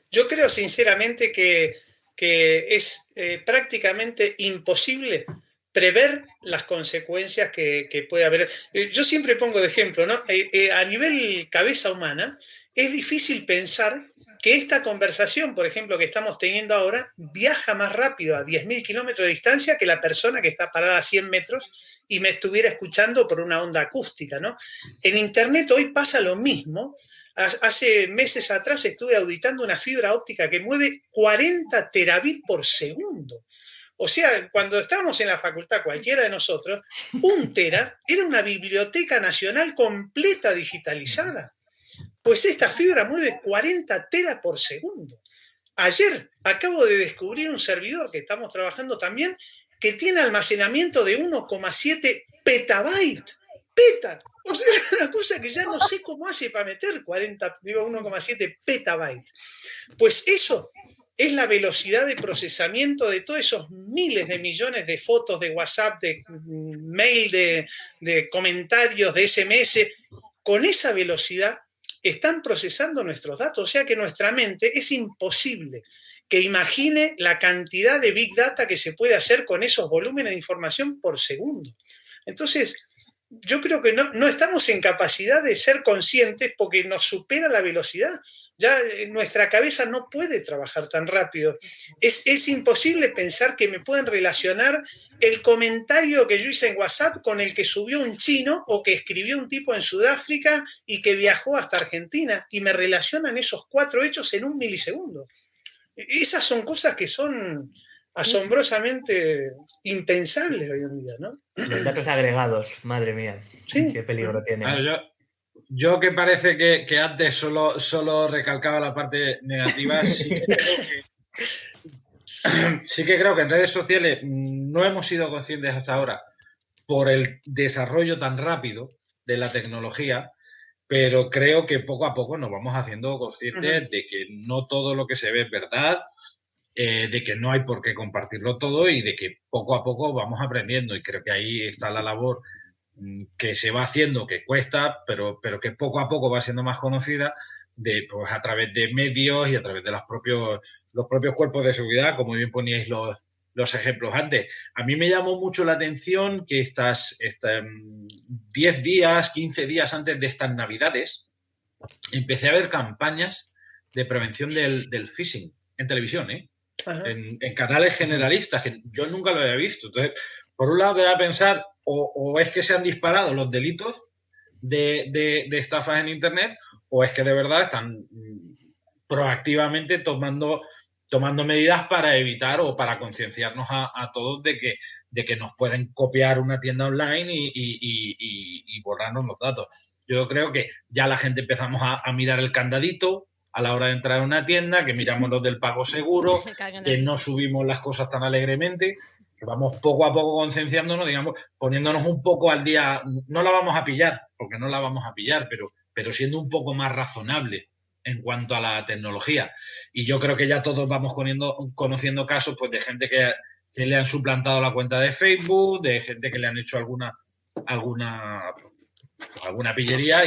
Yo creo sinceramente que es prácticamente imposible prever las consecuencias que puede haber. Yo siempre pongo de ejemplo, ¿no? A nivel cabeza humana, es difícil pensar que esta conversación, por ejemplo, que estamos teniendo ahora, viaja más rápido a 10.000 kilómetros de distancia que la persona que está parada a 100 metros y me estuviera escuchando por una onda acústica, ¿no? En Internet hoy pasa lo mismo. Hace meses atrás estuve auditando una fibra óptica que mueve 40 terabits por segundo. O sea, cuando estábamos en la facultad, cualquiera de nosotros, 1 tera era una biblioteca nacional completa digitalizada. Pues esta fibra mueve 40 teras por segundo. Ayer acabo de descubrir un servidor que estamos trabajando también que tiene almacenamiento de 1,7 petabytes. peta. O sea, es una cosa que ya no sé cómo hace para meter 1,7 petabytes. Pues eso es la velocidad de procesamiento de todos esos miles de millones de fotos de WhatsApp, de mail, de comentarios, de SMS. Con esa velocidad están procesando nuestros datos. O sea que nuestra mente es imposible que imagine la cantidad de Big Data que se puede hacer con esos volúmenes de información por segundo. Entonces, yo creo que no estamos en capacidad de ser conscientes porque nos supera la velocidad. Ya nuestra cabeza no puede trabajar tan rápido. Es imposible pensar que me pueden relacionar el comentario que yo hice en WhatsApp con el que subió un chino o que escribió un tipo en Sudáfrica y que viajó hasta Argentina, y me relacionan esos 4 hechos en 1 milisegundo. Esas son cosas que son asombrosamente impensables hoy en día, ¿no? Los datos agregados, madre mía, sí. Qué peligro tiene. Claro, yo que parece que antes solo recalcaba la parte negativa, sí que creo que en redes sociales no hemos sido conscientes hasta ahora por el desarrollo tan rápido de la tecnología, pero creo que poco a poco nos vamos haciendo conscientes de que no todo lo que se ve es verdad, de que no hay por qué compartirlo todo y de que poco a poco vamos aprendiendo, y creo que ahí está la labor que se va haciendo, que cuesta, pero que poco a poco va siendo más conocida, pues a través de medios y a través de los propios cuerpos de seguridad, como bien poníais los ejemplos antes. A mí me llamó mucho la atención que estas 10 días, 15 días antes de estas Navidades, empecé a ver campañas de prevención del phishing en televisión, en canales generalistas, que yo nunca lo había visto. Entonces, por un lado te da a pensar, o es que se han disparado los delitos de estafas en Internet, o es que de verdad están proactivamente tomando medidas para evitar o para concienciarnos a todos de que nos pueden copiar una tienda online y borrarnos los datos. Yo creo que ya la gente empezamos a mirar el candadito a la hora de entrar a una tienda, que miramos los del pago seguro, que no subimos las cosas tan alegremente, que vamos poco a poco concienciándonos, digamos, poniéndonos un poco al día. No la vamos a pillar, porque no la vamos a pillar, pero siendo un poco más razonable en cuanto a la tecnología. Y yo creo que ya todos vamos conociendo casos, pues, de gente que le han suplantado la cuenta de Facebook, de gente que le han hecho alguna pillería,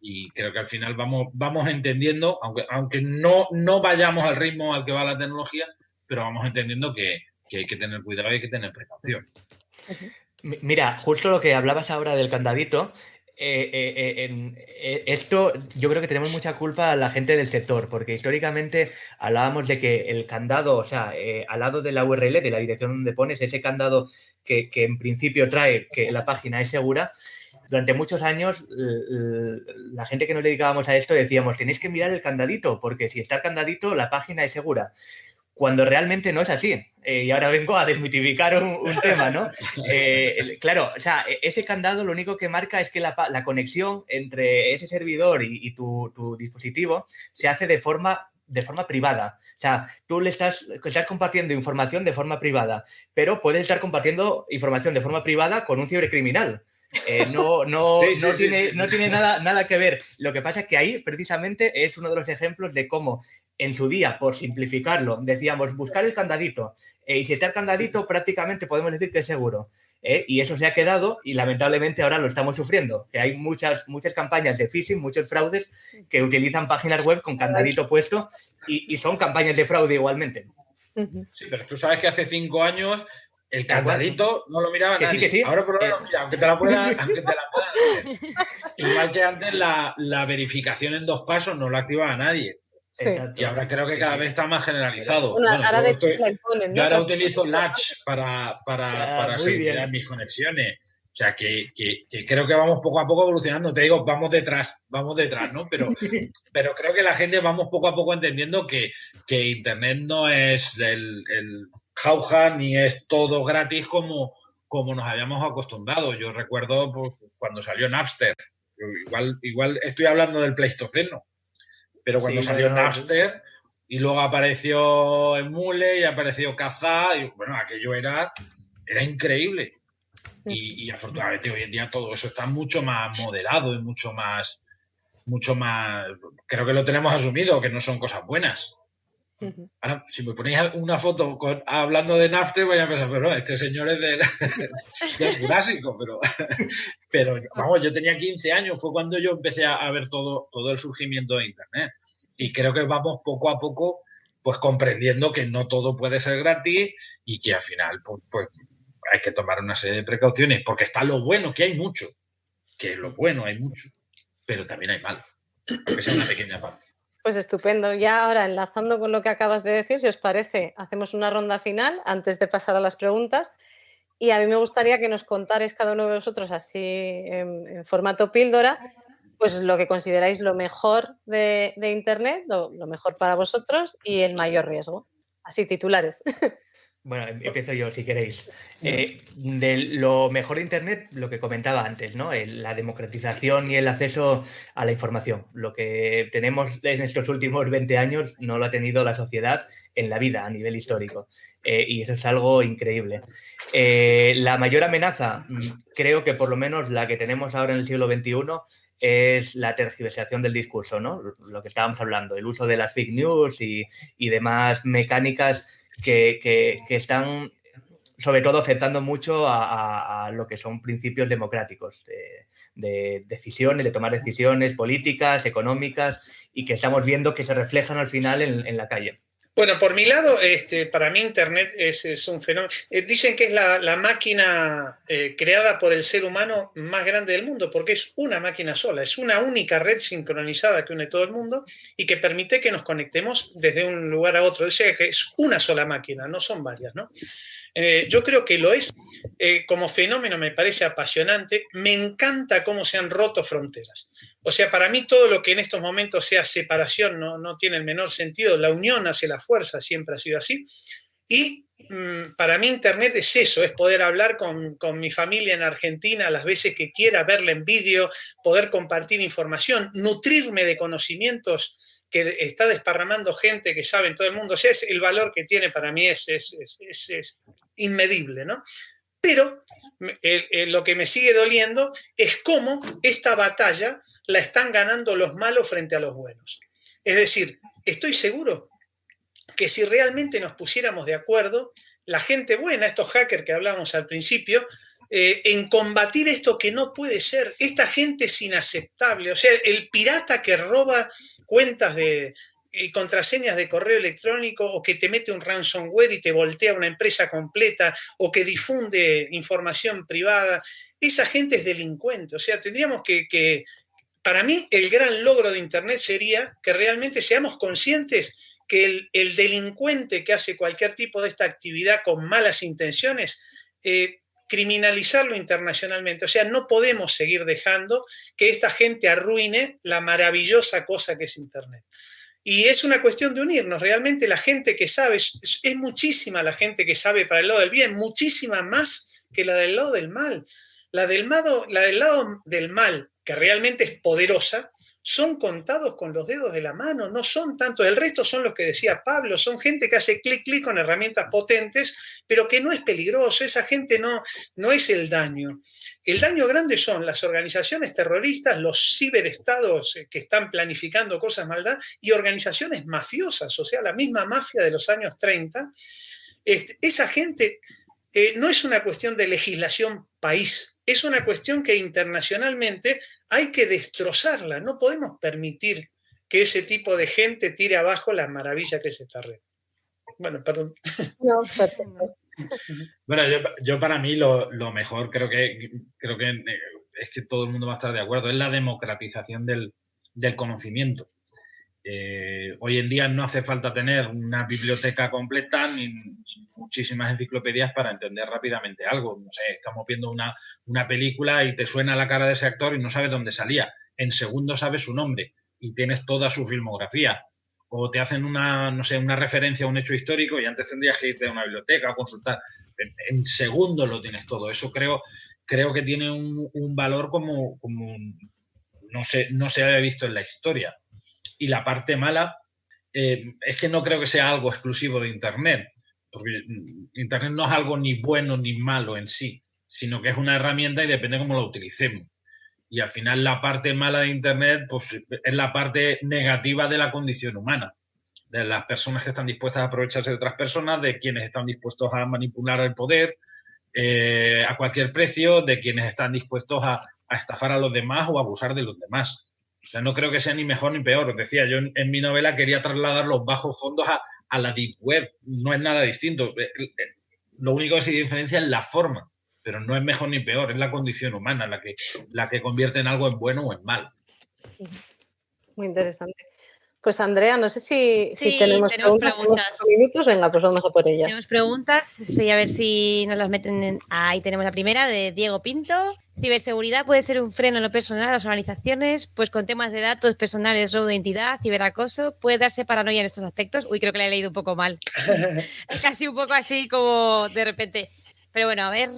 y creo que al final vamos entendiendo, aunque no vayamos al ritmo al que va la tecnología, pero vamos entendiendo que hay que tener cuidado y hay que tener precaución. Mira, justo lo que hablabas ahora del candadito, esto yo creo que tenemos mucha culpa a la gente del sector, porque históricamente hablábamos de que el candado, o sea, al lado de la URL, de la dirección donde pones, ese candado que en principio trae que la página es segura. Durante muchos años, la gente que nos dedicábamos a esto decíamos, tenéis que mirar el candadito, porque si está el candadito, la página es segura. Cuando realmente no es así. Y ahora vengo a desmitificar un tema, ¿no? Claro, o sea, ese candado lo único que marca es que la conexión entre ese servidor y tu dispositivo se hace de forma privada. O sea, tú estás compartiendo información de forma privada, pero puedes estar compartiendo información de forma privada con un cibercriminal. No tiene nada que ver. Lo que pasa es que ahí precisamente es uno de los ejemplos de cómo en su día, por simplificarlo, decíamos buscar el candadito, y si está el candadito prácticamente podemos decir que es seguro, y eso se ha quedado y lamentablemente ahora lo estamos sufriendo, que hay muchas campañas de phishing, muchos fraudes que utilizan páginas web con candadito puesto y son campañas de fraude igualmente. Sí, pero tú sabes que hace 5 años el candadito no lo miraba nadie. Que sí. Ahora por lo menos, aunque te la puedan hacer. Igual que antes la verificación en 2 pasos no la activaba nadie. Sí. Y ahora creo que cada vez está más generalizado. Bueno, ahora yo ahora utilizo Latch para seguridad en mis conexiones. O sea, que creo que vamos poco a poco evolucionando. Te digo, vamos detrás, ¿no? Pero creo que la gente vamos poco a poco entendiendo que Internet no es el jauja ni es todo gratis como nos habíamos acostumbrado. Yo recuerdo, pues, cuando salió Napster. Igual estoy hablando del Pleistoceno. Pero cuando salió Napster y luego apareció Emule y apareció Kazaa, y bueno, aquello era increíble. Y afortunadamente hoy en día todo eso está mucho más moderado y mucho más, creo que lo tenemos asumido, que no son cosas buenas. Ahora, si me ponéis una foto hablando de Napster, voy a pensar, pero no, este señor es del Jurásico, pero vamos, yo tenía 15 años, fue cuando yo empecé a ver todo el surgimiento de Internet. Y creo que vamos poco a poco pues comprendiendo que no todo puede ser gratis y que al final pues hay que tomar una serie de precauciones, porque está lo bueno, que hay mucho, que lo bueno hay mucho, pero también hay malo, aunque sea una pequeña parte. Pues estupendo. Ya ahora, enlazando con lo que acabas de decir, si os parece, hacemos una ronda final antes de pasar a las preguntas. Y a mí me gustaría que nos contarais cada uno de vosotros, así en formato píldora, pues lo que consideráis lo mejor de Internet, lo mejor para vosotros y el mayor riesgo. Así, titulares. Bueno, empiezo yo, si queréis. De lo mejor de Internet, lo que comentaba antes, ¿no? La democratización y el acceso a la información. Lo que tenemos en estos últimos 20 años no lo ha tenido la sociedad en la vida a nivel histórico. Y eso es algo increíble. La mayor amenaza, creo que por lo menos la que tenemos ahora en el siglo XXI, es la tergiversación del discurso, ¿no? Lo que estábamos hablando, el uso de las fake news y demás mecánicas que están sobre todo afectando mucho a lo que son principios democráticos de decisiones, de tomar decisiones políticas, económicas, y que estamos viendo que se reflejan al final en la calle. Bueno, por mi lado, para mí Internet es un fenómeno. Dicen que es la máquina creada por el ser humano más grande del mundo, porque es una máquina sola, es una única red sincronizada que une todo el mundo y que permite que nos conectemos desde un lugar a otro. O sea, que es una sola máquina, no son varias, ¿no? Yo creo que lo es. Como fenómeno me parece apasionante. Me encanta cómo se han roto fronteras. O sea, para mí todo lo que en estos momentos sea separación no tiene el menor sentido. La unión hace la fuerza, siempre ha sido así. Y para mí Internet es eso, es poder hablar con mi familia en Argentina las veces que quiera, verla en vídeo, poder compartir información, nutrirme de conocimientos que está desparramando gente que sabe en todo el mundo. O sea, el valor que tiene para mí es inmedible, ¿no? Pero lo que me sigue doliendo es cómo esta batalla la están ganando los malos frente a los buenos. Es decir, estoy seguro que si realmente nos pusiéramos de acuerdo, la gente buena, estos hackers que hablábamos al principio, en combatir esto que no puede ser, esta gente es inaceptable, o sea, el pirata que roba cuentas y contraseñas de correo electrónico, o que te mete un ransomware y te voltea una empresa completa, o que difunde información privada, esa gente es delincuente. O sea, tendríamos que para mí el gran logro de Internet sería que realmente seamos conscientes que el delincuente que hace cualquier tipo de esta actividad con malas intenciones, criminalizarlo internacionalmente. O sea, no podemos seguir dejando que esta gente arruine la maravillosa cosa que es Internet. Y es una cuestión de unirnos. Realmente la gente que sabe, es muchísima la gente que sabe para el lado del bien, muchísima más que la del lado del mal. La del lado del mal, que realmente es poderosa, son contados con los dedos de la mano, no son tantos. El resto son los que decía Pablo, son gente que hace clic, clic con herramientas potentes, pero que no es peligroso. Esa gente no es el daño. El daño grande son las organizaciones terroristas, los ciberestados que están planificando cosas maldad y organizaciones mafiosas, o sea, la misma mafia de los años 30. Esa gente no es una cuestión de legislación país, es una cuestión que internacionalmente hay que destrozarla. No podemos permitir que ese tipo de gente tire abajo la maravilla que es esta red. Bueno, perdón. No, perfecto. Bueno, yo para mí lo mejor creo que es que todo el mundo va a estar de acuerdo, es la democratización del conocimiento. Hoy en día no hace falta tener una biblioteca completa ni muchísimas enciclopedias para entender rápidamente algo. No sé, estamos viendo una película y te suena la cara de ese actor y no sabes dónde salía. En segundos sabes su nombre y tienes toda su filmografía. O te hacen una referencia a un hecho histórico y antes tendrías que irte a una biblioteca a consultar. En segundos lo tienes todo. Eso creo que tiene un valor como no se había visto en la historia. Y la parte mala es que no creo que sea algo exclusivo de Internet, porque Internet no es algo ni bueno ni malo en sí, sino que es una herramienta y depende cómo la utilicemos. Y al final la parte mala de Internet pues, es la parte negativa de la condición humana, de las personas que están dispuestas a aprovecharse de otras personas, de quienes están dispuestos a manipular el poder a cualquier precio, de quienes están dispuestos a estafar a los demás o a abusar de los demás. O sea, no creo que sea ni mejor ni peor. Os decía, yo en mi novela quería trasladar los bajos fondos a la deep web. No es nada distinto. Lo único que se diferencia es la forma, pero no es mejor ni peor, es la condición humana la que convierte en algo en bueno o en malo. Muy interesante. Pues Andrea, no sé si tenemos preguntas. Tenemos 8 minutos, venga, pues vamos a por ellas. Tenemos preguntas, sí, a ver si nos las meten ahí tenemos la primera, de Diego Pinto. Ciberseguridad puede ser un freno en lo personal a las organizaciones, pues con temas de datos personales, robo de identidad, ciberacoso, ¿puede darse paranoia en estos aspectos? Uy, creo que la he leído un poco mal. Casi un poco así como de repente. Pero bueno, a ver,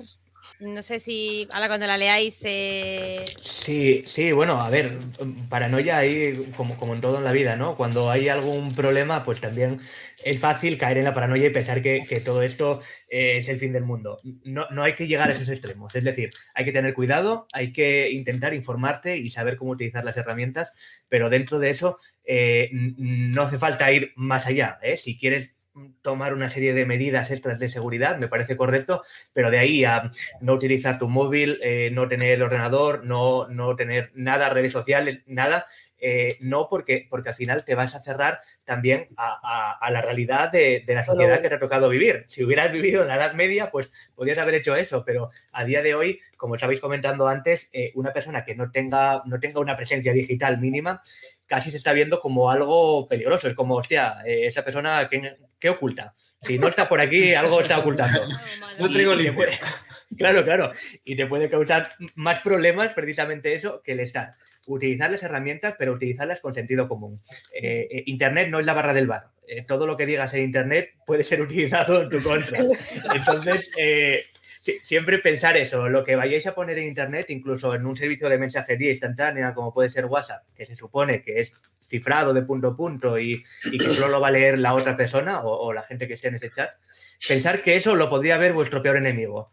no sé si ahora cuando la leáis... Sí, bueno, a ver, paranoia hay como en todo en la vida, ¿no? Cuando hay algún problema, pues también es fácil caer en la paranoia y pensar que todo esto es el fin del mundo. No hay que llegar a esos extremos, es decir, hay que tener cuidado, hay que intentar informarte y saber cómo utilizar las herramientas, pero dentro de eso no hace falta ir más allá, ¿eh? Si quieres tomar una serie de medidas extras de seguridad, me parece correcto, pero de ahí a no utilizar tu móvil, no tener el ordenador, no tener nada, redes sociales, nada, no, porque al final te vas a cerrar también a la realidad de la sociedad que te ha tocado vivir. Si hubieras vivido en la Edad Media, pues podrías haber hecho eso, pero a día de hoy, como estabais comentando antes, una persona que no tenga una presencia digital mínima casi se está viendo como algo peligroso. Es como, hostia, esa persona, ¿qué oculta? Si no está por aquí, algo está ocultando. No traigo limpio. Claro. Y te puede causar más problemas precisamente eso que el estar. Utilizar las herramientas, pero utilizarlas con sentido común. Internet no es la barra del bar. Todo lo que digas en Internet puede ser utilizado en tu contra. Entonces, siempre pensar eso. Lo que vayáis a poner en Internet, incluso en un servicio de mensajería instantánea, como puede ser WhatsApp, que se supone que es cifrado de punto a punto y que solo lo va a leer la otra persona o la gente que esté en ese chat, pensar que eso lo podría ver vuestro peor enemigo.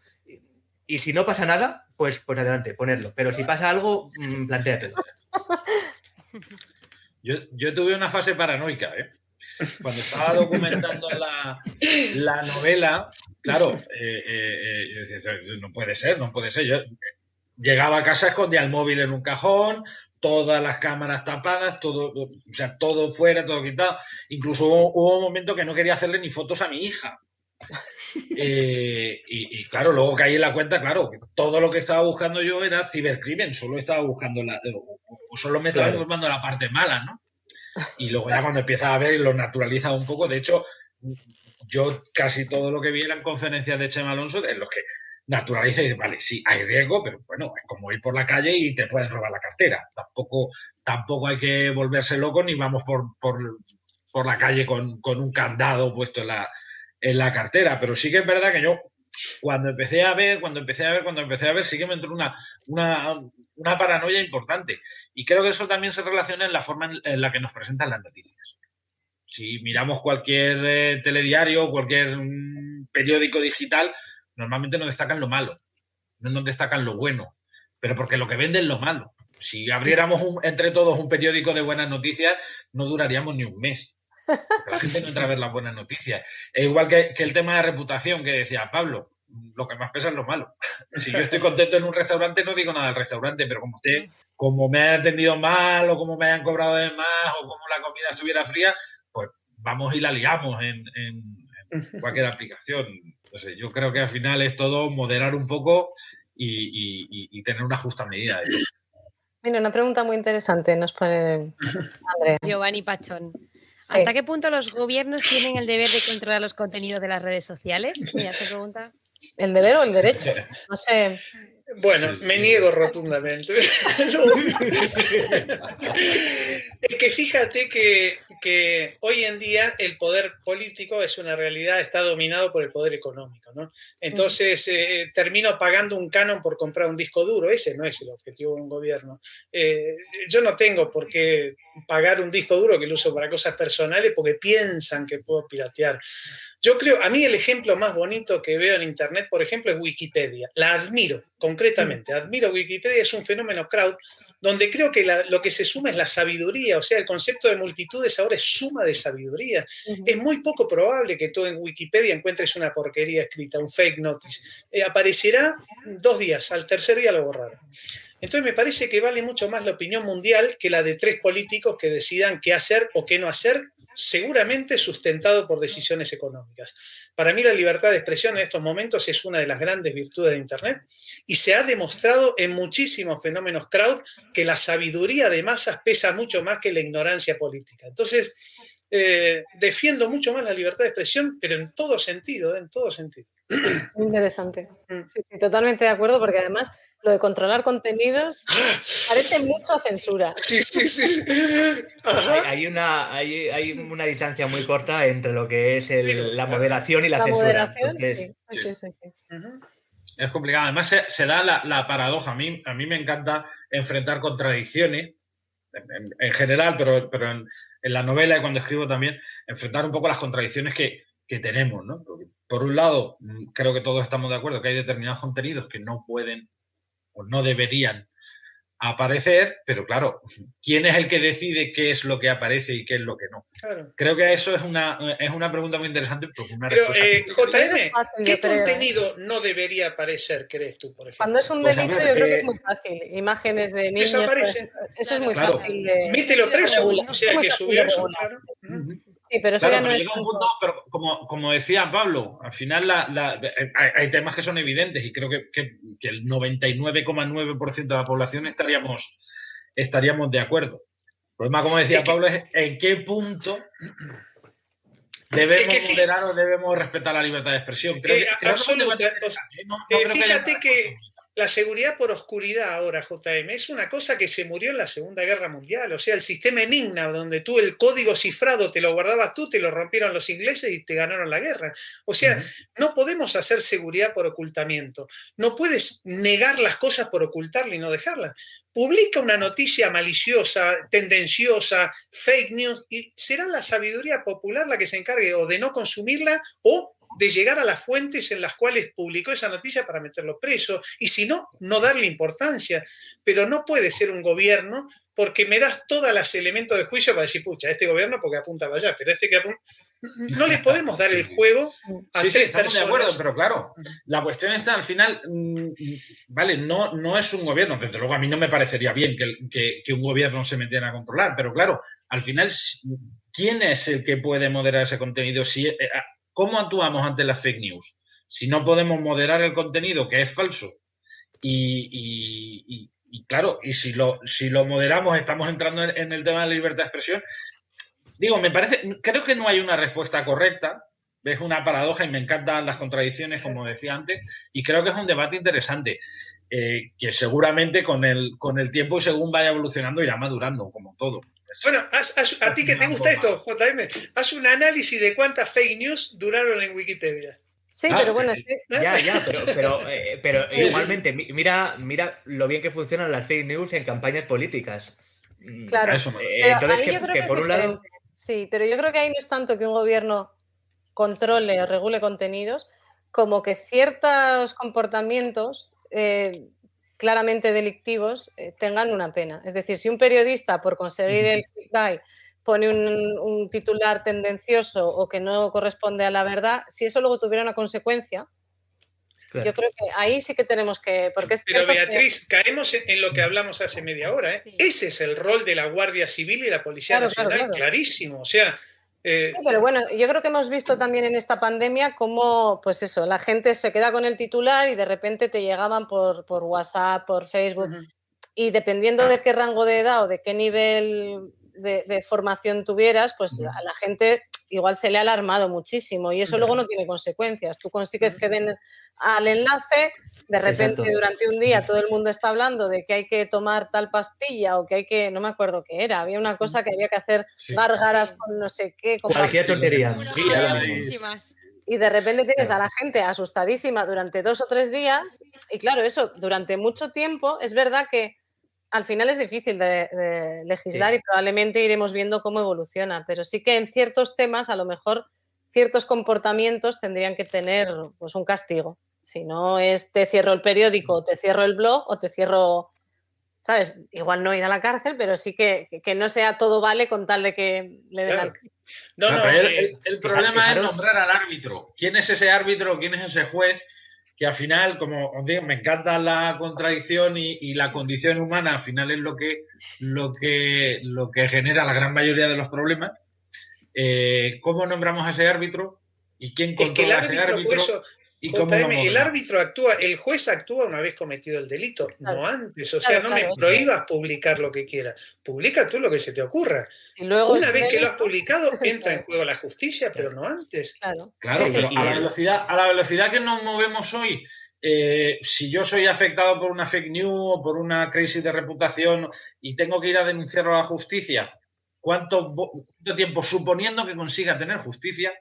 Y si no pasa nada, pues adelante, ponerlo. Pero si pasa algo, plantéatelo. Yo tuve una fase paranoica, ¿eh? Cuando estaba documentando la novela, claro, yo decía, no puede ser. Yo llegaba a casa, escondía el móvil en un cajón, todas las cámaras tapadas, todo fuera, todo quitado. Incluso hubo un momento que no quería hacerle ni fotos a mi hija. Y claro, luego caí en la cuenta, claro, que todo lo que estaba buscando yo era cibercrimen, solo estaba buscando solo me estaba informando la parte mala, ¿no? Y luego ya cuando empiezas a ver y lo naturalizas un poco, de hecho, yo casi todo lo que vi eran conferencias de Chema Alonso en los que naturaliza y dice, vale, sí, hay riesgo, pero bueno, es como ir por la calle y te pueden robar la cartera. Tampoco hay que volverse loco ni vamos por la calle con un candado puesto en la cartera, pero sí que es verdad que yo cuando empecé a ver, sí que me entró una paranoia importante. Y creo que eso también se relaciona en la forma en la que nos presentan las noticias. Si miramos cualquier telediario, cualquier periódico digital, normalmente nos destacan lo malo, no nos destacan lo bueno, pero porque lo que venden es lo malo. Si abriéramos entre todos un periódico de buenas noticias, no duraríamos ni un mes. La gente no entra a ver las buenas noticias. Es igual que el tema de reputación que decía Pablo, lo que más pesa es lo malo. Si yo estoy contento en un restaurante, no digo nada del restaurante, pero como me hayan atendido mal o como me hayan cobrado de más o como la comida estuviera fría, pues vamos y la liamos en cualquier aplicación. Entonces, yo creo que al final es todo moderar un poco y tener una justa medida de todo. Mira, una pregunta muy interesante nos pone Andrea. Giovanni Pachón. Sí. ¿Hasta qué punto los gobiernos tienen el deber de controlar los contenidos de las redes sociales? Mira, esta pregunta. ¿El deber o el derecho? No sé. Bueno, me niego rotundamente. Es que fíjate que hoy en día el poder político es una realidad, está dominado por el poder económico, ¿no? Entonces termino pagando un canon por comprar un disco duro. Ese no es el objetivo de un gobierno. Yo no tengo por qué pagar un disco duro que lo uso para cosas personales porque piensan que puedo piratear. Yo creo, a mí el ejemplo más bonito que veo en Internet, por ejemplo, es Wikipedia. La admiro, concretamente. Admiro Wikipedia, es un fenómeno crowd, donde creo que lo que se suma es la sabiduría, o sea, el concepto de multitudes ahora es suma de sabiduría. Es muy poco probable que tú en Wikipedia encuentres una porquería escrita, un fake notice. Aparecerá 2 días, al tercer día lo borrarán. Entonces me parece que vale mucho más la opinión mundial que la de 3 políticos que decidan qué hacer o qué no hacer, seguramente sustentado por decisiones económicas. Para mí la libertad de expresión en estos momentos es una de las grandes virtudes de Internet y se ha demostrado en muchísimos fenómenos crowd que la sabiduría de masas pesa mucho más que la ignorancia política. Entonces, defiendo mucho más la libertad de expresión, pero en todo sentido, en todo sentido. Muy interesante. Sí, totalmente de acuerdo, porque además lo de controlar contenidos parece mucho censura. Sí. Hay una distancia muy corta entre lo que es la moderación y la censura. Moderación, entonces, sí. Es complicado. Además, se da la paradoja. A mí me encanta enfrentar contradicciones, en general, pero en la novela y cuando escribo también, enfrentar un poco las contradicciones que tenemos, ¿no? Porque, por un lado, creo que todos estamos de acuerdo que hay determinados contenidos que no pueden o no deberían aparecer, pero claro, ¿quién es el que decide qué es lo que aparece y qué es lo que no? Claro. Creo que eso es una pregunta muy interesante. Pero JM, ¿qué contenido no debería aparecer, crees tú, por ejemplo? Cuando es un delito, yo creo que es muy fácil. Imágenes de niños. Desaparecen. Eso es muy fácil. Mételo preso, o sea, que subió eso, claro. Sí, pero eso ya no llega un punto, pero como decía Pablo, al final hay temas que son evidentes y creo que el 99,9% de la población estaríamos de acuerdo. El problema, como decía Pablo, es en qué punto debemos moderar o debemos respetar la libertad de expresión. Absolutamente. Fíjate que la seguridad por oscuridad ahora, JM, es una cosa que se murió en la Segunda Guerra Mundial. O sea, el sistema Enigma, donde tú el código cifrado te lo guardabas tú, te lo rompieron los ingleses y te ganaron la guerra. O sea, no podemos hacer seguridad por ocultamiento. No puedes negar las cosas por ocultarlas y no dejarlas. Publica una noticia maliciosa, tendenciosa, fake news, y será la sabiduría popular la que se encargue o de no consumirla o de llegar a las fuentes en las cuales publicó esa noticia para meterlo preso, y si no, no darle importancia. Pero no puede ser un gobierno porque me das todos los elementos de juicio para decir, pucha, este gobierno porque apunta para allá, pero este que apunta... No le podemos dar el juego a 3 personas. De acuerdo, pero claro, la cuestión está al final, vale, no es un gobierno, desde luego a mí no me parecería bien que un gobierno se metiera a controlar, pero claro, al final, ¿quién es el que puede moderar ese contenido? ¿Cómo actuamos ante las fake news? Si no podemos moderar el contenido que es falso y claro, y si lo moderamos estamos entrando en el tema de la libertad de expresión. Digo, creo que no hay una respuesta correcta, es una paradoja y me encantan las contradicciones, como decía antes, y creo que es un debate interesante que seguramente con el tiempo y según vaya evolucionando irá madurando, como todo. Bueno, a ti que te gusta esto, JM, haz un análisis de cuántas fake news duraron en Wikipedia. Sí, pero bueno, pero igualmente, mira lo bien que funcionan las fake news en campañas políticas. Claro, entonces, que por un lado... Sí, pero yo creo que ahí no es tanto que un gobierno controle o regule contenidos, como que ciertos comportamientos claramente delictivos tengan una pena. Es decir, si un periodista, por conseguir el clickbait, pone un titular tendencioso o que no corresponde a la verdad, si eso luego tuviera una consecuencia, claro, yo creo que ahí sí que tenemos que... Pero Beatriz, caemos en lo que hablamos hace media hora. Sí. Ese es el rol de la Guardia Civil y la Policía Nacional, clarísimo. O sea... Sí, pero bueno, yo creo que hemos visto también en esta pandemia cómo, pues eso, la gente se queda con el titular y de repente te llegaban por WhatsApp, por Facebook, y dependiendo de qué rango de edad o de qué nivel de formación tuvieras, pues a la gente igual se le ha alarmado muchísimo y eso luego no tiene consecuencias. Tú consigues que den al enlace, de repente durante un día todo el mundo está hablando de que hay que tomar tal pastilla o que hay que, no me acuerdo qué era, había una cosa que había que hacer gárgaras con no sé qué. Cualquier tontería. Y de repente tienes a la gente asustadísima durante 2 o 3 días y claro, eso durante mucho tiempo es verdad que al final es difícil de legislar, sí, y probablemente iremos viendo cómo evoluciona, pero sí que en ciertos temas a lo mejor ciertos comportamientos tendrían que tener pues un castigo. Si no es te cierro el periódico, te cierro el blog o te cierro, ¿sabes? Igual no ir a la cárcel, pero sí que no sea todo vale con tal de que le den al... El problema es nombrar al árbitro. ¿Quién es ese árbitro? ¿Quién es ese juez? Que al final, como os digo, me encanta la contradicción y la condición humana, al final es lo que genera la gran mayoría de los problemas. ¿Cómo nombramos a ese árbitro? ¿Y quién controla a ese árbitro? ¿Y cómo el árbitro actúa, el juez actúa una vez cometido el delito, claro, no antes. O sea, no me prohíbas publicar lo que quieras. Publica tú lo que se te ocurra. Y luego una vez que lo has publicado, entra en juego la justicia, pero no antes. Claro, pero a la velocidad que nos movemos hoy, si yo soy afectado por una fake news o por una crisis de reputación y tengo que ir a denunciarlo a la justicia, ¿cuánto tiempo, suponiendo que consiga tener justicia,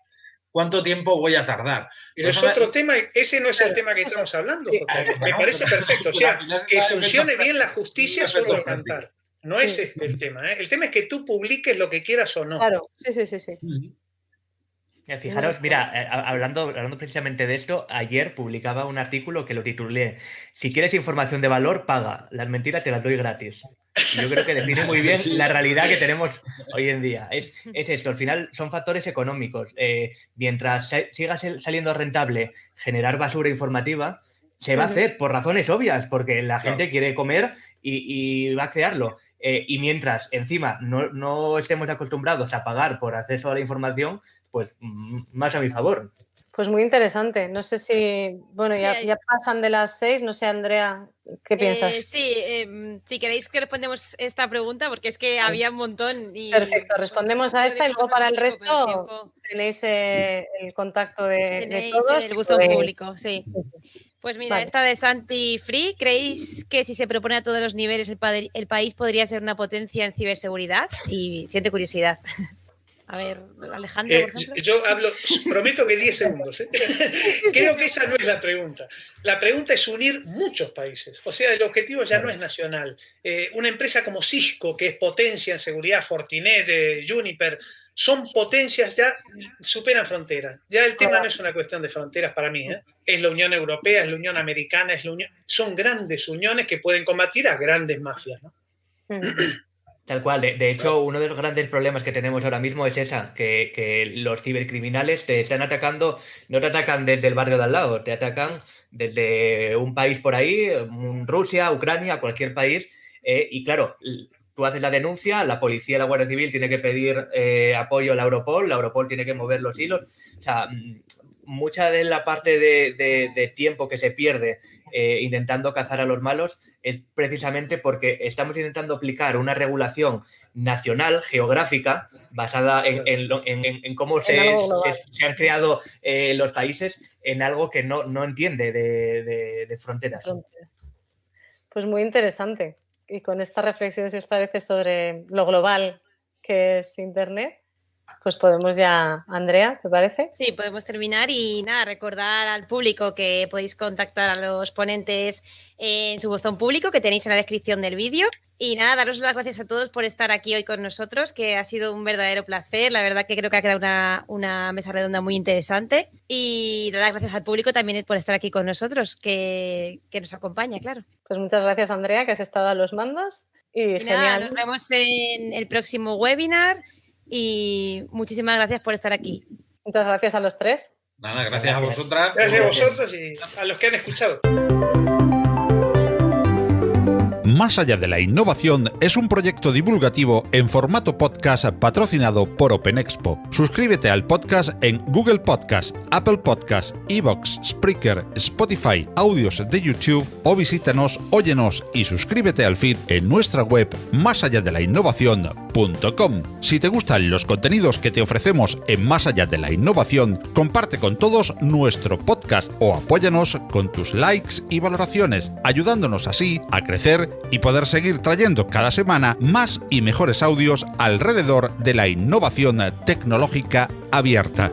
cuánto tiempo voy a tardar? Pero es otro tema, ese no es el tema que estamos hablando, sí, me parece perfecto. O sea, que funcione bien la justicia es otro cantar. No es este el tema, ¿eh? El tema es que tú publiques lo que quieras o no. Claro, sí. Fijaros, mira, hablando precisamente de esto, ayer publicaba un artículo que lo titulé "Si quieres información de valor, paga. Las mentiras te las doy gratis". Y yo creo que define muy bien la realidad que tenemos hoy en día. Es esto, al final son factores económicos. Mientras siga saliendo rentable generar basura informativa, se va a hacer por razones obvias, porque la gente quiere comer y va a crearlo. Y mientras encima no estemos acostumbrados a pagar por acceso a la información, pues más a mi favor. Pues muy interesante. No sé si... Bueno, sí, ya pasan de las 6. No sé, Andrea, ¿qué piensas? Si queréis que respondemos esta pregunta, porque es que había un montón. Y, perfecto, respondemos a esta y luego para el resto tenéis el contacto de todos. El buzón público, sí. Pues mira, esta de Santi Free, ¿creéis que si se propone a todos los niveles el país podría ser una potencia en ciberseguridad? Y siente curiosidad. A ver, Alejandro, por ejemplo. Yo hablo, prometo que 10 segundos. Creo que esa no es la pregunta. La pregunta es unir muchos países. O sea, el objetivo ya no es nacional. Una empresa como Cisco, que es potencia en seguridad, Fortinet, Juniper, son potencias, ya superan fronteras. Ya el tema no es una cuestión de fronteras para mí. Es la Unión Europea, es la Unión Americana, son grandes uniones que pueden combatir a grandes mafias, ¿no? Tal cual. De hecho, uno de los grandes problemas que tenemos ahora mismo es que los cibercriminales te están atacando, no te atacan desde el barrio de al lado, te atacan desde un país por ahí, Rusia, Ucrania, cualquier país, y claro, tú haces la denuncia, la policía, la Guardia Civil tiene que pedir apoyo a la Europol tiene que mover los hilos, o sea, mucha de la parte de tiempo que se pierde intentando cazar a los malos es precisamente porque estamos intentando aplicar una regulación nacional, geográfica, basada en cómo se han creado los países en algo que no entiende de fronteras. Pues muy interesante. Y con esta reflexión, si os parece, sobre lo global que es Internet, pues podemos ya, Andrea, ¿te parece? Sí, podemos terminar y nada, recordar al público que podéis contactar a los ponentes en su buzón público que tenéis en la descripción del vídeo. Y nada, daros las gracias a todos por estar aquí hoy con nosotros, que ha sido un verdadero placer. La verdad que creo que ha quedado una mesa redonda muy interesante. Y dar las gracias al público también por estar aquí con nosotros, que nos acompaña, claro. Pues muchas gracias, Andrea, que has estado a los mandos. Y genial. Nada, nos vemos en el próximo webinar. Y muchísimas gracias por estar aquí. Muchas gracias a los tres. Nada, gracias a vosotras. Gracias a vosotros y a los que han escuchado. Más allá de la innovación es un proyecto divulgativo en formato podcast patrocinado por OpenExpo. Suscríbete al podcast en Google Podcast, Apple Podcast, iVoox, Spreaker, Spotify, audios de YouTube o visítanos, óyenos y suscríbete al feed en nuestra web másalladelinnovación.com. Si te gustan los contenidos que te ofrecemos en Más allá de la innovación, comparte con todos nuestro podcast o apóyanos con tus likes y valoraciones, ayudándonos así a crecer y poder seguir trayendo cada semana más y mejores audios alrededor de la innovación tecnológica abierta.